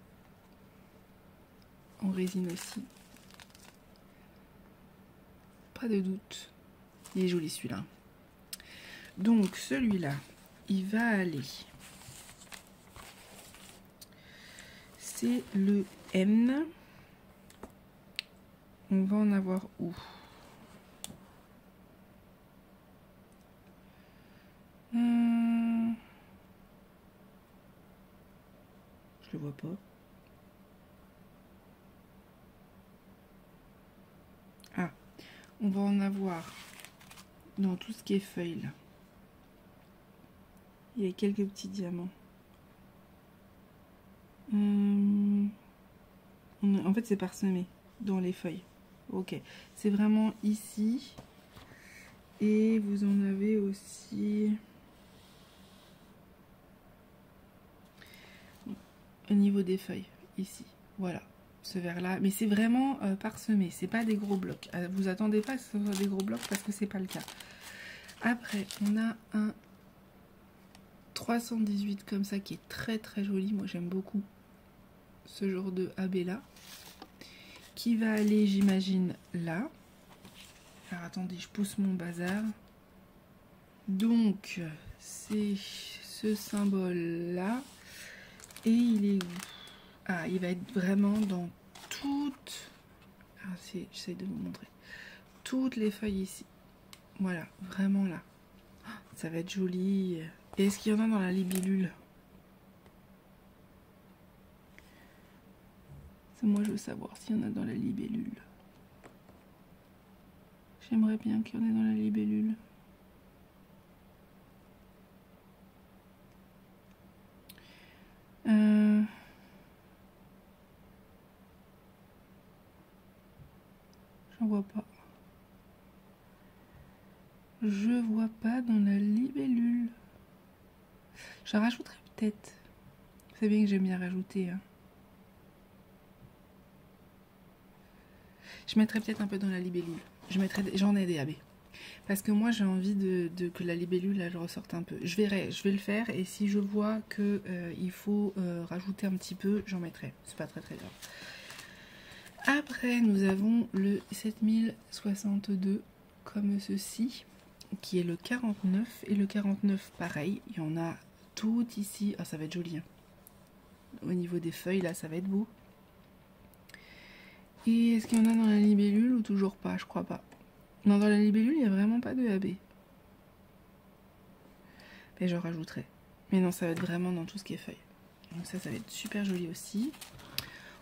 En résine aussi. Pas de doute. Il est joli celui-là. Donc celui-là, il va aller. C'est le N. On va en avoir où? Je le vois pas. Ah, on va en avoir dans tout ce qui est feuilles là. Il y a quelques petits diamants. En fait, c'est parsemé dans les feuilles. Ok, c'est vraiment ici. Et vous en avez aussi au niveau des feuilles, ici. Voilà, ce vert-là. Mais c'est vraiment parsemé, c'est pas des gros blocs. Vous attendez pas que ce soit des gros blocs parce que c'est pas le cas. Après, on a un 318 comme ça qui est très très joli. Moi, j'aime beaucoup ce genre de AB là. Qui va aller, j'imagine, là. Alors, attendez, je pousse mon bazar. Donc, c'est ce symbole-là. Et il est où? Ah, il va être vraiment dans toutes... Ah, j'essaie de vous montrer. Toutes les feuilles ici. Voilà, vraiment là. Ça va être joli. Et est-ce qu'il y en a dans la libellule? Moi, je veux savoir s'il y en a dans la libellule. J'aimerais bien qu'il y en ait dans la libellule. J'en vois pas. Je vois pas dans la libellule. Je rajouterai peut-être. C'est bien que j'aime bien rajouter. Hein. Je mettrai peut-être un peu dans la libellule. J'en ai des AB. Parce que moi j'ai envie que la libellule elle ressorte un peu. Je vais le faire et si je vois que il faut rajouter un petit peu, j'en mettrai. C'est pas très très grave. Après nous avons le 7062 comme ceci, qui est le 49 et le 49 pareil. Il y en a tout ici. Ah, ça va être joli. Hein. Au niveau des feuilles là, ça va être beau. Et est-ce qu'il y en a dans la libellule ou toujours pas? Je crois pas. Non, dans la libellule, il n'y a vraiment pas de AB. Mais je rajouterai. Mais non, ça va être vraiment dans tout ce qui est feuilles. Donc ça va être super joli aussi.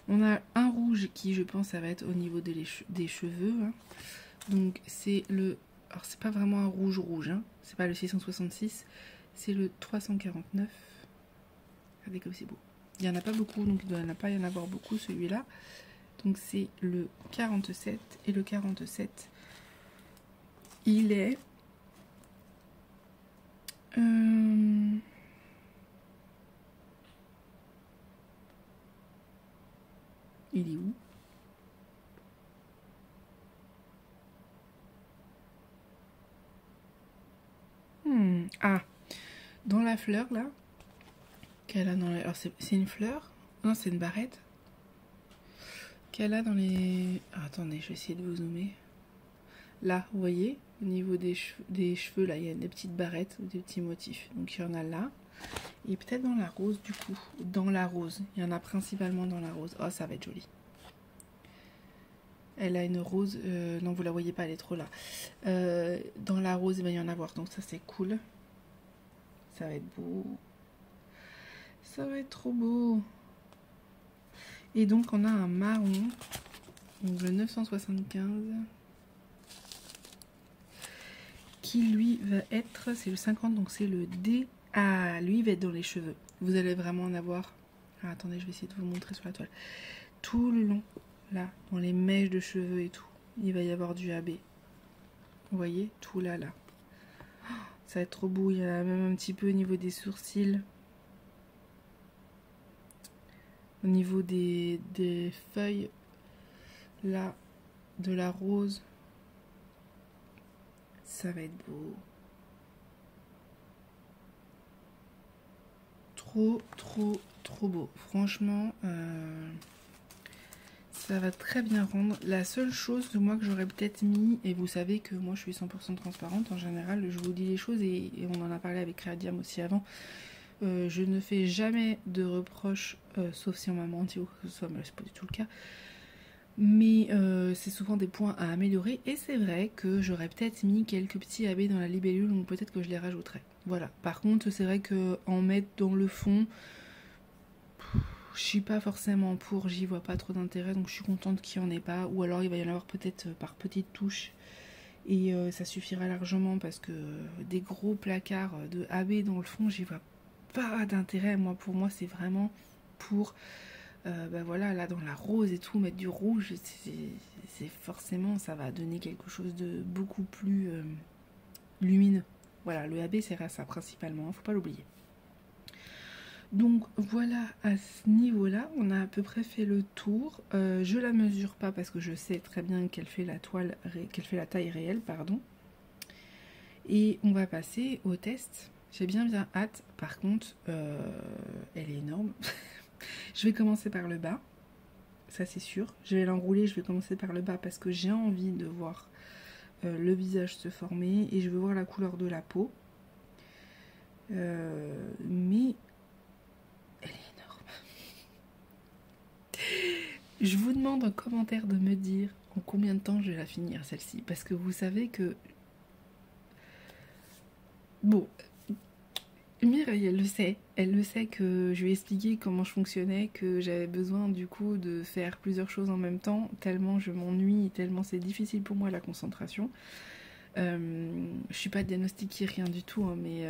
On a un rouge qui, je pense, ça va être au niveau des cheveux. Hein. Donc c'est le... Alors c'est pas vraiment un rouge rouge. Hein. C'est pas le 666. C'est le 349. Regardez comme c'est beau. Il n'y en a pas beaucoup, donc il ne doit pas y en avoir beaucoup celui-là. Donc c'est le 47 et le 47. Il est... Il est où? Ah, dans la fleur là, qu'elle a dans les... Alors c'est une fleur? Non, c'est une barrette. Qu'elle a dans les... Ah, attendez, je vais essayer de vous zoomer. Là, vous voyez, au niveau des cheveux, là, il y a des petites barrettes ou des petits motifs. Donc il y en a là. Et peut-être dans la rose du coup. Dans la rose. Il y en a principalement dans la rose. Oh, ça va être joli. Elle a une rose... non, vous la voyez pas, elle est trop là. Dans la rose, il va y en avoir. Donc ça, c'est cool. Ça va être beau. Ça va être trop beau. Et donc, on a un marron. Donc le 975. Qui, lui, va être... C'est le 50, donc c'est le D. Ah, lui, il va être dans les cheveux. Vous allez vraiment en avoir... Ah, attendez, je vais essayer de vous montrer sur la toile. Tout le long, là, dans les mèches de cheveux et tout, il va y avoir du AB. Vous voyez, tout là, là. Oh, ça va être trop beau. Il y en a même un petit peu au niveau des sourcils. Au niveau des feuilles, là, de la rose. Ça va être beau. Trop, trop, trop beau. Franchement, ça va très bien rendre. La seule chose de moi que j'aurais peut-être mis, et vous savez que moi je suis 100% transparente en général, je vous dis les choses et on en a parlé avec Créadiam aussi avant. Je ne fais jamais de reproches, sauf si on m'a menti ou quoi que ce soit, mais c'est pas du tout le cas. Mais c'est souvent des points à améliorer et c'est vrai que j'aurais peut-être mis quelques petits AB dans la libellule, donc peut-être que je les rajouterai. Voilà. Par contre, c'est vrai qu'en mettre dans le fond, je suis pas forcément pour, j'y vois pas trop d'intérêt, donc je suis contente qu'il n'y en ait pas. Ou alors il va y en avoir peut-être par petites touches. Et ça suffira largement parce que des gros placards de AB dans le fond, j'y vois pas d'intérêt. Moi, pour moi, c'est vraiment pour, bah voilà, là dans la rose et tout, mettre du rouge, c'est forcément, ça va donner quelque chose de beaucoup plus lumineux. Voilà, le AB c'est ça principalement, faut pas l'oublier. Donc voilà, à ce niveau-là, on a à peu près fait le tour. Je la mesure pas parce que je sais très bien qu'elle fait la taille réelle, pardon. Et on va passer au test. J'ai bien hâte. Par contre, elle est énorme. Je vais commencer par le bas, ça c'est sûr. Je vais l'enrouler, je vais commencer par le bas parce que j'ai envie de voir le visage se former et je veux voir la couleur de la peau. Mais elle est énorme. Je vous demande en commentaire de me dire en combien de temps je vais la finir celle-ci. Parce que vous savez que... Bon, Mireille, elle le sait que je lui ai expliqué comment je fonctionnais, que j'avais besoin du coup de faire plusieurs choses en même temps, tellement je m'ennuie, tellement c'est difficile pour moi la concentration. Je suis pas diagnostiquée, rien du tout, hein, mais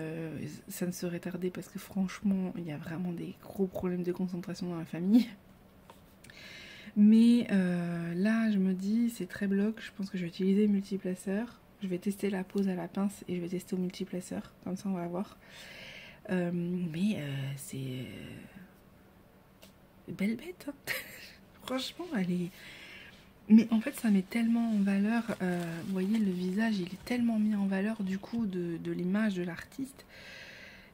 ça ne serait tardé parce que franchement, il y a vraiment des gros problèmes de concentration dans la famille. Mais là, je me dis, c'est très bloc, je pense que je vais utiliser le multiplaceur. Je vais tester la pose à la pince et je vais tester au multiplaceur, comme ça on va voir. Mais c'est belle bête, hein. Franchement, elle est... Mais en fait, ça met tellement en valeur, vous voyez, le visage, il est tellement mis en valeur du coup de l'image de l'artiste.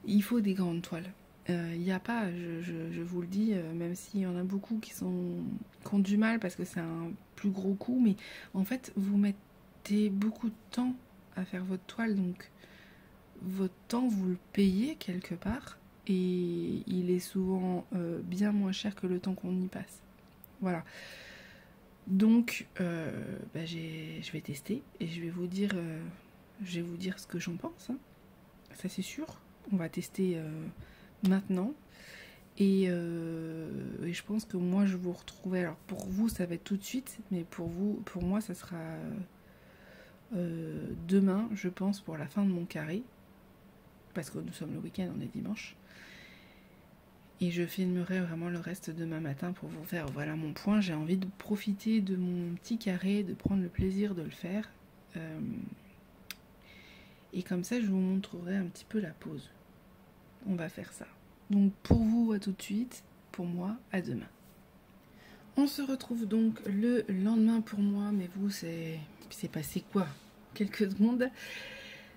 Il faut des grandes toiles. Il n'y a pas, je vous le dis, même s'il y en a beaucoup qui ont du mal parce que c'est un plus gros coup, mais en fait, vous mettez beaucoup de temps à faire votre toile, donc votre temps, vous le payez quelque part, et il est souvent bien moins cher que le temps qu'on y passe. Voilà. Donc, je vais tester et je vais vous dire ce que j'en pense. Hein. Ça, c'est sûr. On va tester maintenant. Et je pense que moi, je vous retrouverai. Alors, pour vous, ça va être tout de suite, mais pour moi, ça sera demain, je pense, pour la fin de mon carré. Parce que nous sommes le week-end, on est dimanche. Et je filmerai vraiment le reste demain matin pour vous faire, voilà mon point. J'ai envie de profiter de mon petit carré, de prendre le plaisir de le faire. Et comme ça, je vous montrerai un petit peu la pose. On va faire ça. Donc pour vous, à tout de suite. Pour moi, à demain. On se retrouve donc le lendemain pour moi. Mais vous, c'est passé quoi? Quelques secondes.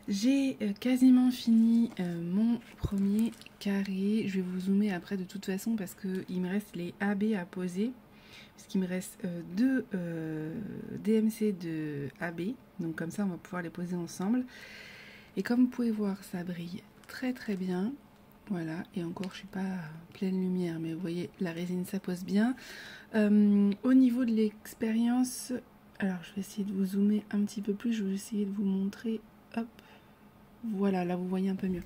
J'ai quasiment fini mon premier carré. Je vais vous zoomer après de toute façon parce qu'il me reste les AB à poser. Parce qu'il me reste deux DMC de AB. Donc comme ça, on va pouvoir les poser ensemble. Et comme vous pouvez voir, ça brille très très bien. Voilà, et encore, je suis pas à pleine lumière, mais vous voyez, la résine, ça pose bien. Au niveau de l'expérience, alors je vais essayer de vous zoomer un petit peu plus. Je vais essayer de vous montrer, hop. Voilà, là vous voyez un peu mieux.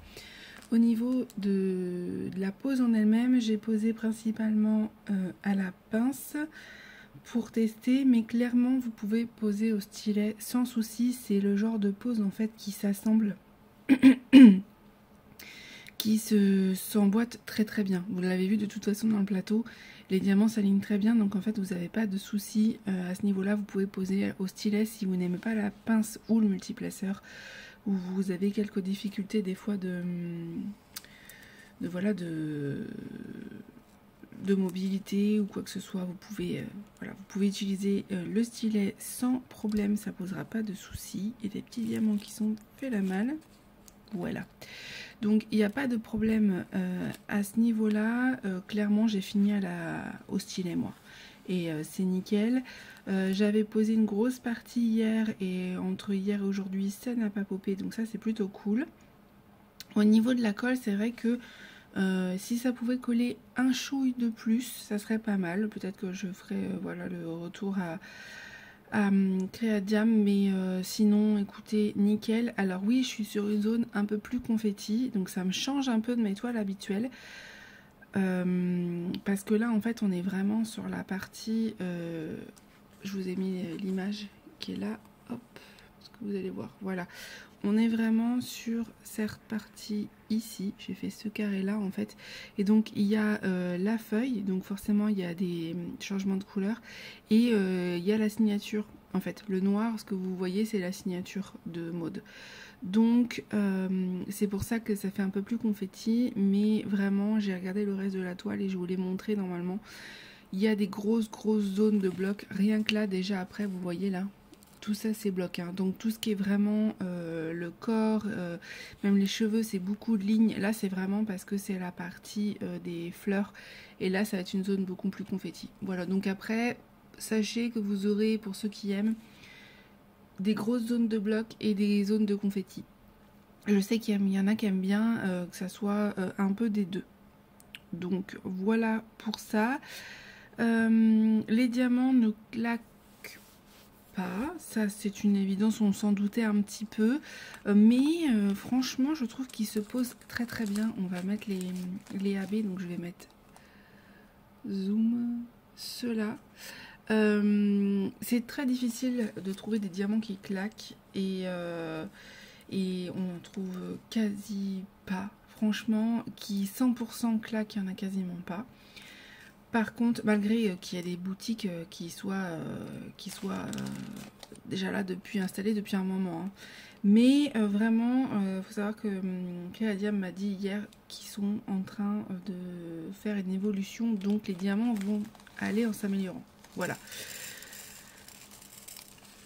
Au niveau de la pose en elle-même, j'ai posé principalement à la pince pour tester, mais clairement vous pouvez poser au stylet sans souci. C'est le genre de pose en fait qui s'assemble, qui s'emboîte très très bien. Vous l'avez vu de toute façon dans le plateau, les diamants s'alignent très bien, donc en fait vous n'avez pas de souci à ce niveau-là. Vous pouvez poser au stylet si vous n'aimez pas la pince ou le multiplaceur, où vous avez quelques difficultés des fois de mobilité ou quoi que ce soit. Vous pouvez utiliser le stylet sans problème, ça posera pas de soucis. Et des petits diamants qui sont fait la malle, voilà. Donc il n'y a pas de problème à ce niveau là. Clairement j'ai fini au stylet moi, et c'est nickel. J'avais posé une grosse partie hier et entre hier et aujourd'hui ça n'a pas popé, donc ça c'est plutôt cool. Au niveau de la colle, c'est vrai que si ça pouvait coller un chouille de plus, ça serait pas mal. Peut-être que je ferai voilà, le retour à Créadiam, mais sinon écoutez, nickel. Alors oui, je suis sur une zone un peu plus confetti, donc ça me change un peu de mes toiles habituelles. Parce que là en fait on est vraiment sur la partie je vous ai mis l'image qui est là, hop, ce que vous allez voir, voilà, on est vraiment sur cette partie ici, j'ai fait ce carré là en fait, et donc il y a la feuille, donc forcément il y a des changements de couleur, et il y a la signature, en fait le noir, ce que vous voyez c'est la signature de Maud. Donc c'est pour ça que ça fait un peu plus confetti, mais vraiment j'ai regardé le reste de la toile et je vous l'ai montré normalement. Il y a des grosses zones de blocs, rien que là déjà après vous voyez là, tout ça c'est bloc, hein. Donc tout ce qui est vraiment le corps, même les cheveux, c'est beaucoup de lignes. Là c'est vraiment parce que c'est la partie des fleurs, et là ça va être une zone beaucoup plus confetti. Voilà, donc après sachez que vous aurez, pour ceux qui aiment, des grosses zones de bloc et des zones de confetti. Je sais qu'il y en a qui aiment bien que ça soit un peu des deux. Donc voilà pour ça. Les diamants ne claquent pas, ça c'est une évidence, on s'en doutait un petit peu. Mais franchement je trouve qu'ils se posent très très bien. On va mettre les AB, donc je vais mettre zoom, ceux-là. C'est très difficile de trouver des diamants qui claquent et on en trouve quasi pas. Franchement, qui 100% claquent, il n'y en a quasiment pas. Par contre, malgré qu'il y a des boutiques qui soient déjà là installées depuis un moment, hein. Mais vraiment, il faut savoir que Créadiam m'a dit hier qu'ils sont en train de faire une évolution, donc les diamants vont aller en s'améliorant. Voilà.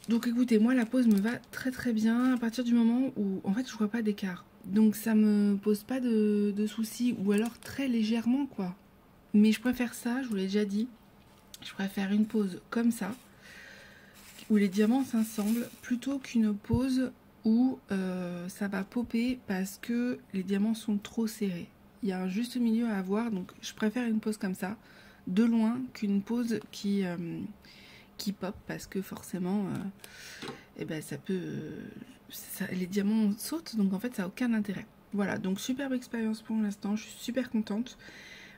Donc écoutez, moi la pose me va très très bien à partir du moment où en fait je vois pas d'écart. Donc ça me pose pas de soucis, ou alors très légèrement quoi. Mais je préfère ça, je vous l'ai déjà dit. Je préfère une pose comme ça, où les diamants s'assemblent, plutôt qu'une pose où ça va popper parce que les diamants sont trop serrés. Il y a un juste milieu à avoir, donc je préfère une pose comme ça, de loin, qu'une pose qui pop, parce que forcément eh ben ça peut les diamants sautent, donc en fait ça n'a aucun intérêt. Voilà, donc superbe expérience pour l'instant, je suis super contente.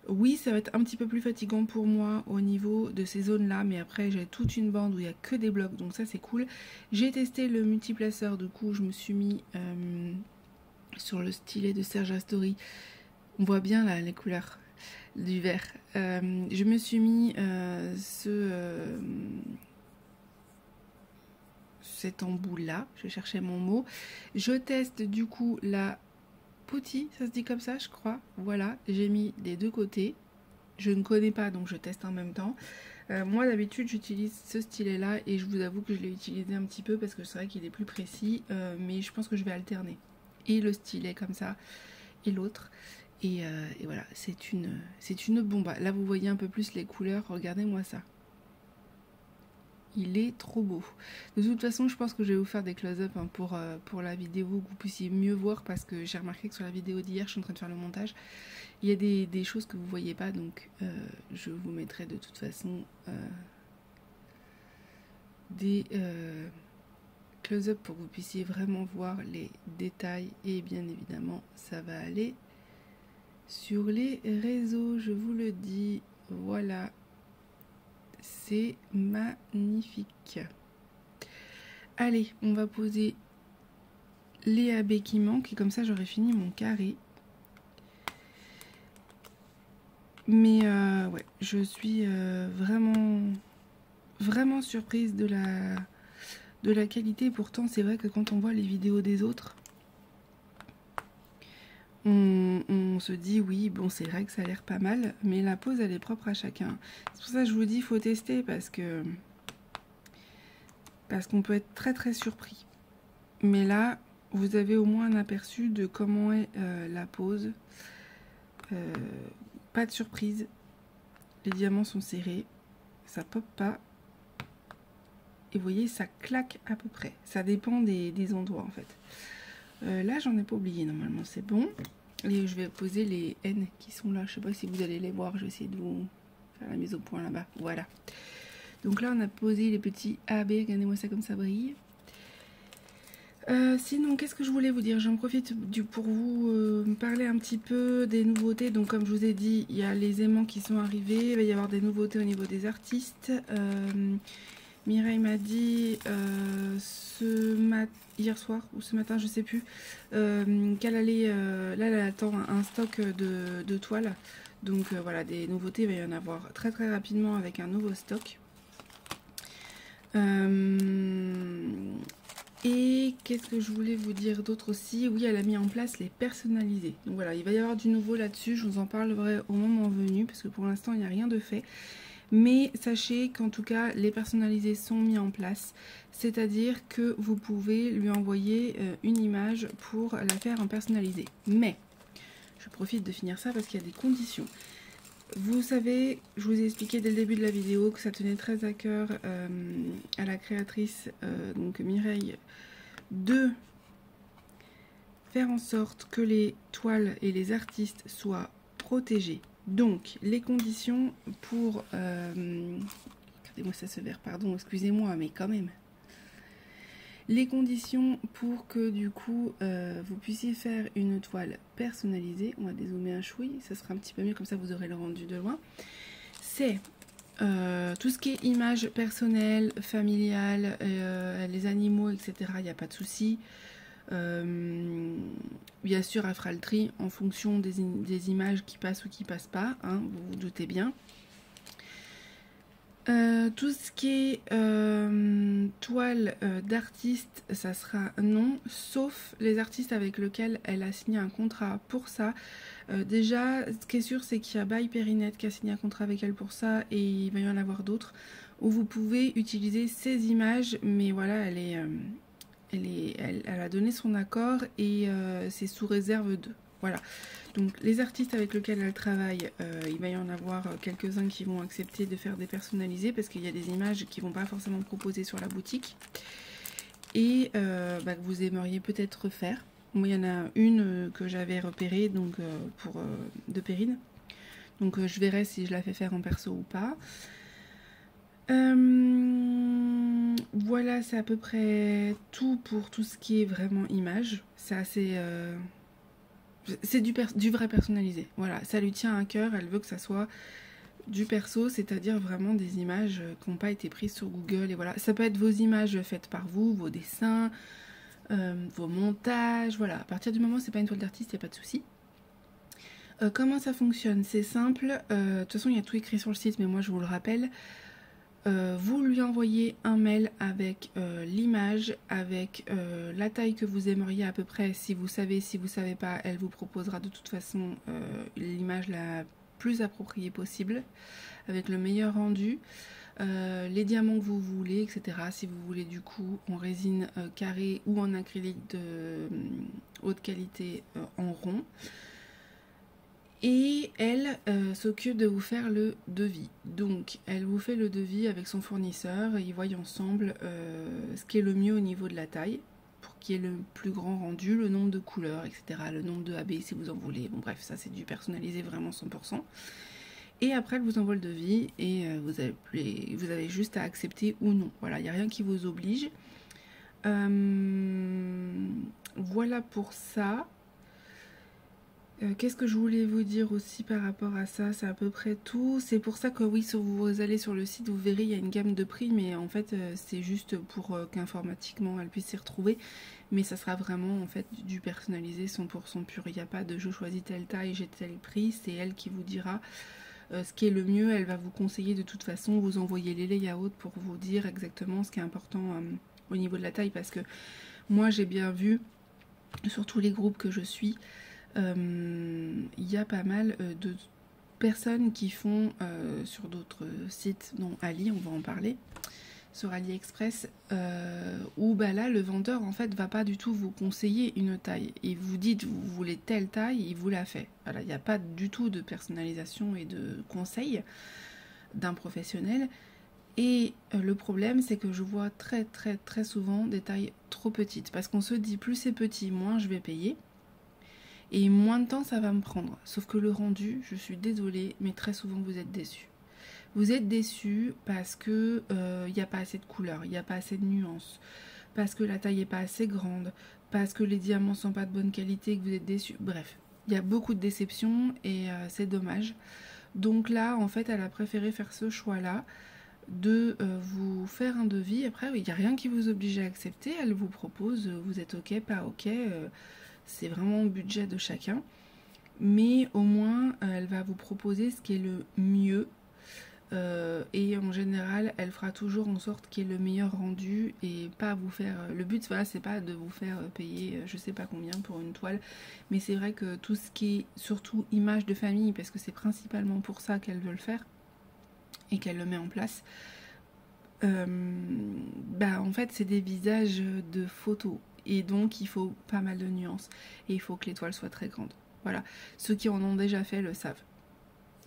Oui, ça va être un petit peu plus fatigant pour moi au niveau de ces zones là, mais après j'ai toute une bande où il n'y a que des blocs, donc ça c'est cool. J'ai testé le multiplaceur, du coup je me suis mis sur le stylet de Serge Astori. On voit bien là les couleurs du vert. Je me suis mis cet embout là, je cherchais mon mot. Je teste du coup la Pouty, ça se dit comme ça je crois. Voilà, j'ai mis des deux côtés. Je ne connais pas, donc je teste en même temps. Moi d'habitude j'utilise ce stylet là, et je vous avoue que je l'ai utilisé un petit peu parce que c'est vrai qu'il est plus précis, mais je pense que je vais alterner. Et le stylet comme ça, et l'autre. Et voilà, c'est une bombe. Là vous voyez un peu plus les couleurs, regardez-moi ça. Il est trop beau. De toute façon, je pense que je vais vous faire des close-up hein, pour la vidéo, que vous puissiez mieux voir, parce que j'ai remarqué que sur la vidéo d'hier, je suis en train de faire le montage, il y a des choses que vous voyez pas, donc je vous mettrai de toute façon des close-up pour que vous puissiez vraiment voir les détails, et bien évidemment, ça va aller sur les réseaux, je vous le dis. Voilà. C'est magnifique. Allez, on va poser les AB qui manquent, et comme ça j'aurai fini mon carré. Mais ouais, je suis vraiment surprise de la qualité. Pourtant c'est vrai que quand on voit les vidéos des autres, on se dit oui, bon c'est vrai que ça a l'air pas mal, mais la pose elle est propre à chacun. C'est pour ça que je vous dis, il faut tester, parce qu'on peut être très très surpris. Mais là, vous avez au moins un aperçu de comment est la pose. Pas de surprise, les diamants sont serrés. ça pop pas. Et vous voyez, ça claque à peu près. Ça dépend des endroits en fait. Là, j'en ai pas oublié, normalement, c'est bon. Et je vais poser les N qui sont là. Je sais pas si vous allez les voir. Je vais essayer de vous faire la mise au point là-bas. Voilà. Donc là, on a posé les petits AB. Regardez-moi ça comme ça brille. Sinon, qu'est-ce que je voulais vous dire? J'en profite pour vous parler un petit peu des nouveautés. Donc, comme je vous ai dit, il y a les aimants qui sont arrivés. Il va y avoir des nouveautés au niveau des artistes. Mireille m'a dit hier soir ou ce matin, je sais plus, qu'elle allait. Là, elle attend un stock de toiles. Donc, voilà, des nouveautés. Il va y en avoir très très rapidement avec un nouveau stock. Et qu'est-ce que je voulais vous dire d'autre aussi? Oui, elle a mis en place les personnalisés. Donc voilà, il va y avoir du nouveau là-dessus. Je vous en parlerai au moment venu parce que pour l'instant, il n'y a rien de fait. Mais sachez qu'en tout cas, les personnalisés sont mis en place. C'est-à-dire que vous pouvez lui envoyer une image pour la faire en personnalisé. Mais, je profite de finir ça parce qu'il y a des conditions. Vous savez, je vous ai expliqué dès le début de la vidéo que ça tenait très à cœur à la créatrice, donc Mireille, de faire en sorte que les toiles et les artistes soient protégés. Donc, les conditions pour... regardez-moi ça, ce verre, pardon, excusez-moi, mais quand même. Les conditions pour que, du coup, vous puissiez faire une toile personnalisée. On va dézoomer un chouï, ça sera un petit peu mieux, comme ça vous aurez le rendu de loin. C'est tout ce qui est images personnelles, familiales, les animaux, etc. Il n'y a pas de souci. Bien sûr, elle fera le tri en fonction des images qui passent ou qui passent pas, hein, vous vous doutez bien. Tout ce qui est toile d'artiste, ça sera non, sauf les artistes avec lesquels elle a signé un contrat pour ça. Déjà, ce qui est sûr, c'est qu'il y a By Périnette qui a signé un contrat avec elle pour ça, et il va y en avoir d'autres, où vous pouvez utiliser ces images, mais voilà, elle a donné son accord, et c'est sous réserve de... Voilà. Donc les artistes avec lesquels elle travaille, il va y en avoir quelques-uns qui vont accepter de faire des personnalisés parce qu'il y a des images qui ne vont pas forcément proposer sur la boutique et que vous aimeriez peut-être refaire. Moi, il y en a une que j'avais repérée donc, de Perrine. Donc je verrai si je la fais faire en perso ou pas. Voilà, c'est à peu près tout pour tout ce qui est vraiment image. C'est assez... c'est du vrai personnalisé, voilà, ça lui tient à cœur, elle veut que ça soit du perso, c'est-à-dire vraiment des images qui n'ont pas été prises sur Google, et voilà, ça peut être vos images faites par vous, vos dessins, vos montages, voilà, à partir du moment où c'est pas une toile d'artiste, il n'y a pas de souci. Comment ça fonctionne? C'est simple, de toute façon il y a tout écrit sur le site, mais moi je vous le rappelle. Vous lui envoyez un mail avec l'image, avec la taille que vous aimeriez à peu près. Si vous savez pas, elle vous proposera de toute façon l'image la plus appropriée possible, avec le meilleur rendu, les diamants que vous voulez, etc. Si vous voulez du coup en résine carrée ou en acrylique de haute qualité en rond. Et elle s'occupe de vous faire le devis. Donc elle vous fait le devis avec son fournisseur et ils voient ensemble ce qui est le mieux au niveau de la taille pour qu'il y ait le plus grand rendu, le nombre de couleurs, etc. Le nombre de AB si vous en voulez. Bon bref, ça c'est du personnalisé vraiment 100%. Et après elle vous envoie le devis et vous avez juste à accepter ou non. Voilà, il n'y a rien qui vous oblige. Voilà pour ça. Qu'est-ce que je voulais vous dire aussi par rapport à ça? C'est à peu près tout. C'est pour ça que oui, si vous allez sur le site, vous verrez, il y a une gamme de prix, mais en fait, c'est juste pour qu'informatiquement, elle puisse s'y retrouver. Mais ça sera vraiment en fait du personnalisé 100% pur. Il n'y a pas de je choisis telle taille, j'ai tel prix. C'est elle qui vous dira ce qui est le mieux. Elle va vous conseiller de toute façon, vous envoyer les layouts pour vous dire exactement ce qui est important au niveau de la taille. Parce que moi, j'ai bien vu, sur tous les groupes que je suis, il y a pas mal de personnes qui font sur d'autres sites, dont Ali, on va en parler, sur AliExpress, où bah là le vendeur en fait va pas du tout vous conseiller une taille. Et vous dites vous voulez telle taille, il vous la fait. Voilà, il n'y a pas du tout de personnalisation et de conseil d'un professionnel. Et le problème, c'est que je vois très très très souvent des tailles trop petites. Parce qu'on se dit, plus c'est petit, moins je vais payer. Et moins de temps ça va me prendre. Sauf que le rendu, je suis désolée, mais très souvent vous êtes déçus. Vous êtes déçus parce que il n'y a pas assez de couleurs, il n'y a pas assez de nuances, parce que la taille n'est pas assez grande, parce que les diamants sont pas de bonne qualité et que vous êtes déçus. Bref, il y a beaucoup de déceptions et c'est dommage. Donc là, en fait, elle a préféré faire ce choix-là de vous faire un devis. Après, il n'y a rien qui vous oblige à accepter. Elle vous propose, vous êtes ok, pas ok. C'est vraiment au budget de chacun. Mais au moins, elle va vous proposer ce qui est le mieux. Et en général, elle fera toujours en sorte qu'il y ait le meilleur rendu et pas vous faire. Le but, voilà, c'est pas de vous faire payer je sais pas combien pour une toile, mais c'est vrai que tout ce qui est surtout image de famille, parce que c'est principalement pour ça qu'elle veut le faire et qu'elle le met en place. En fait, c'est des visages de photos et donc il faut pas mal de nuances et il faut que l'étoile soit très grande. Voilà, ceux qui en ont déjà fait le savent.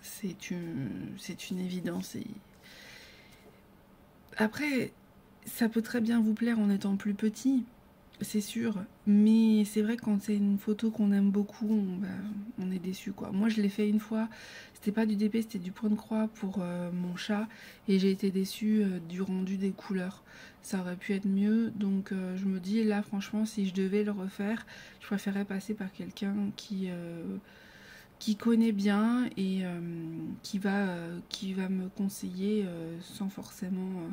C'est une évidence. Et... Après, ça peut très bien vous plaire en étant plus petit, c'est sûr. Mais c'est vrai que quand c'est une photo qu'on aime beaucoup, on est déçu, quoi. Moi, je l'ai fait une fois. C'était pas du DP, c'était du point de croix pour mon chat. Et j'ai été déçue du rendu des couleurs. Ça aurait pu être mieux. Donc, je me dis, là, franchement, si je devais le refaire, je préférerais passer par quelqu'un qui connaît bien et qui va me conseiller sans forcément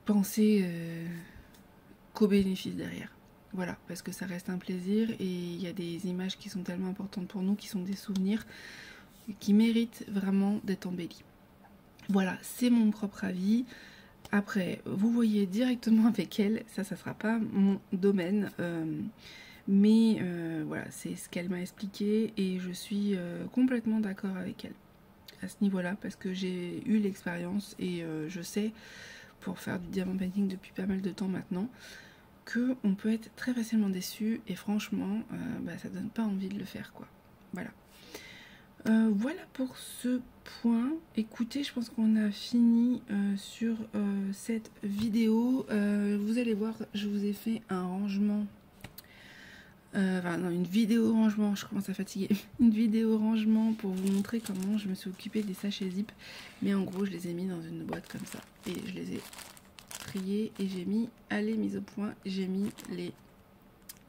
penser qu'au bénéfice derrière. Voilà, parce que ça reste un plaisir et il y a des images qui sont tellement importantes pour nous, qui sont des souvenirs, qui méritent vraiment d'être embellis. Voilà, c'est mon propre avis. Après, vous voyez directement avec elle, ça sera pas mon domaine. Mais voilà, c'est ce qu'elle m'a expliqué et je suis complètement d'accord avec elle à ce niveau-là parce que j'ai eu l'expérience et je sais, pour faire du diamant painting depuis pas mal de temps maintenant, qu'on peut être très facilement déçu et franchement, ça donne pas envie de le faire, quoi. Voilà. Voilà pour ce point. Écoutez, je pense qu'on a fini sur cette vidéo. Vous allez voir, je vous ai fait un rangement. Une vidéo rangement, je commence à fatiguer. Une vidéo rangement pour vous montrer comment je me suis occupée des sachets zip. Mais en gros, je les ai mis dans une boîte comme ça. Et je les ai triés et j'ai mis, allez, mise au point, j'ai mis les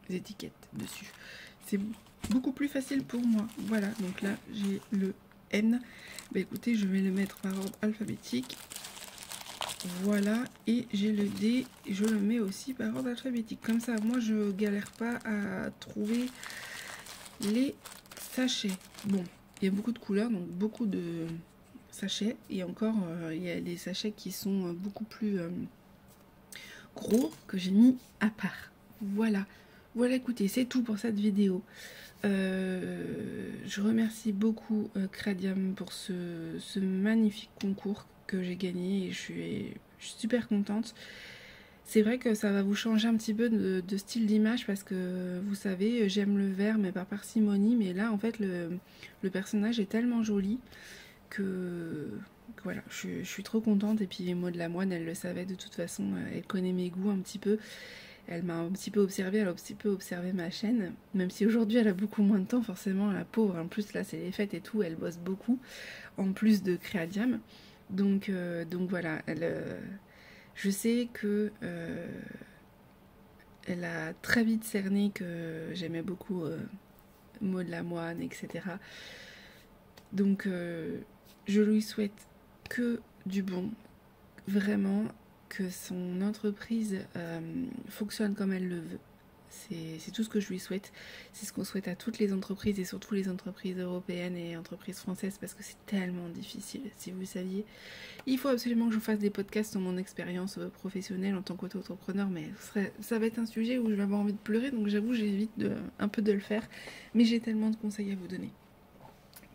étiquettes dessus. C'est beaucoup plus facile pour moi. Voilà, donc là, j'ai le N. Écoutez, je vais le mettre par ordre alphabétique. Voilà, et j'ai le D, et je le mets aussi par ordre alphabétique. Comme ça, moi, je galère pas à trouver les sachets. Bon, il y a beaucoup de couleurs, donc beaucoup de sachets. Et encore, il y a des sachets qui sont beaucoup plus gros que j'ai mis à part. Voilà. Voilà, écoutez, c'est tout pour cette vidéo. Je remercie beaucoup Cradiam pour ce magnifique concours que j'ai gagné et je suis super contente. C'est vrai que ça va vous changer un petit peu de style d'image parce que vous savez, j'aime le vert mais par parcimonie, mais là en fait le personnage est tellement joli que voilà, je suis trop contente. Et puis Maud Lamoine, elle le savait de toute façon, elle connaît mes goûts un petit peu. Elle m'a un petit peu observé, elle a un petit peu observé ma chaîne, même si aujourd'hui elle a beaucoup moins de temps, forcément, la pauvre. En plus là c'est les fêtes et tout, elle bosse beaucoup, en plus de Créadiam. Donc voilà, je sais que elle a très vite cerné que j'aimais beaucoup Maud Lamoine, etc. Donc je lui souhaite que du bon, vraiment, que son entreprise fonctionne comme elle le veut. C'est tout ce que je lui souhaite. C'est ce qu'on souhaite à toutes les entreprises et surtout les entreprises européennes et entreprises françaises parce que c'est tellement difficile, si vous saviez. Il faut absolument que je vous fasse des podcasts sur mon expérience professionnelle en tant qu'auto-entrepreneur, mais ça va être un sujet où je vais avoir envie de pleurer, donc j'avoue j'évite un peu de le faire, mais j'ai tellement de conseils à vous donner.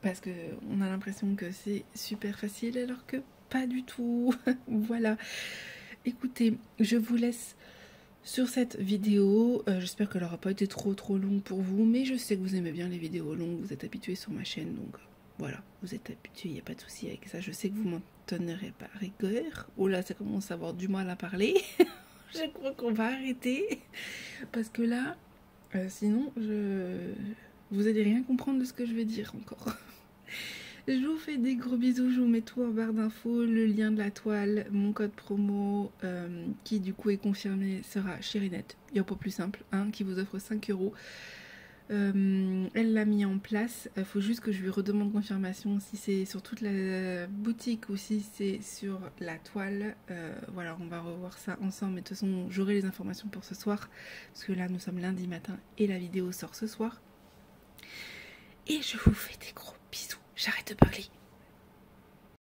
Parce qu'on a l'impression que c'est super facile alors que pas du tout. Voilà. Écoutez, je vous laisse sur cette vidéo. J'espère qu'elle n'aura pas été trop longue pour vous, mais je sais que vous aimez bien les vidéos longues, vous êtes habitués sur ma chaîne, donc voilà, vous êtes habitués, il n'y a pas de souci avec ça. Je sais que vous partonnerai par rigueur. Oh là, ça commence à avoir du mal à parler. Je crois qu'on va arrêter. Parce que là, sinon, vous allez rien comprendre de ce que je vais dire encore. Je vous fais des gros bisous, je vous mets tout en barre d'infos, le lien de la toile, mon code promo qui du coup est confirmé sera Cherinette, il n'y a pas plus simple, hein, qui vous offre 5 €. Elle l'a mis en place, il faut juste que je lui redemande confirmation si c'est sur toute la boutique ou si c'est sur la toile. Voilà, on va revoir ça ensemble, mais de toute façon j'aurai les informations pour ce soir, parce que là nous sommes lundi matin et la vidéo sort ce soir. Et je vous fais des gros bisous. J'arrête de parler.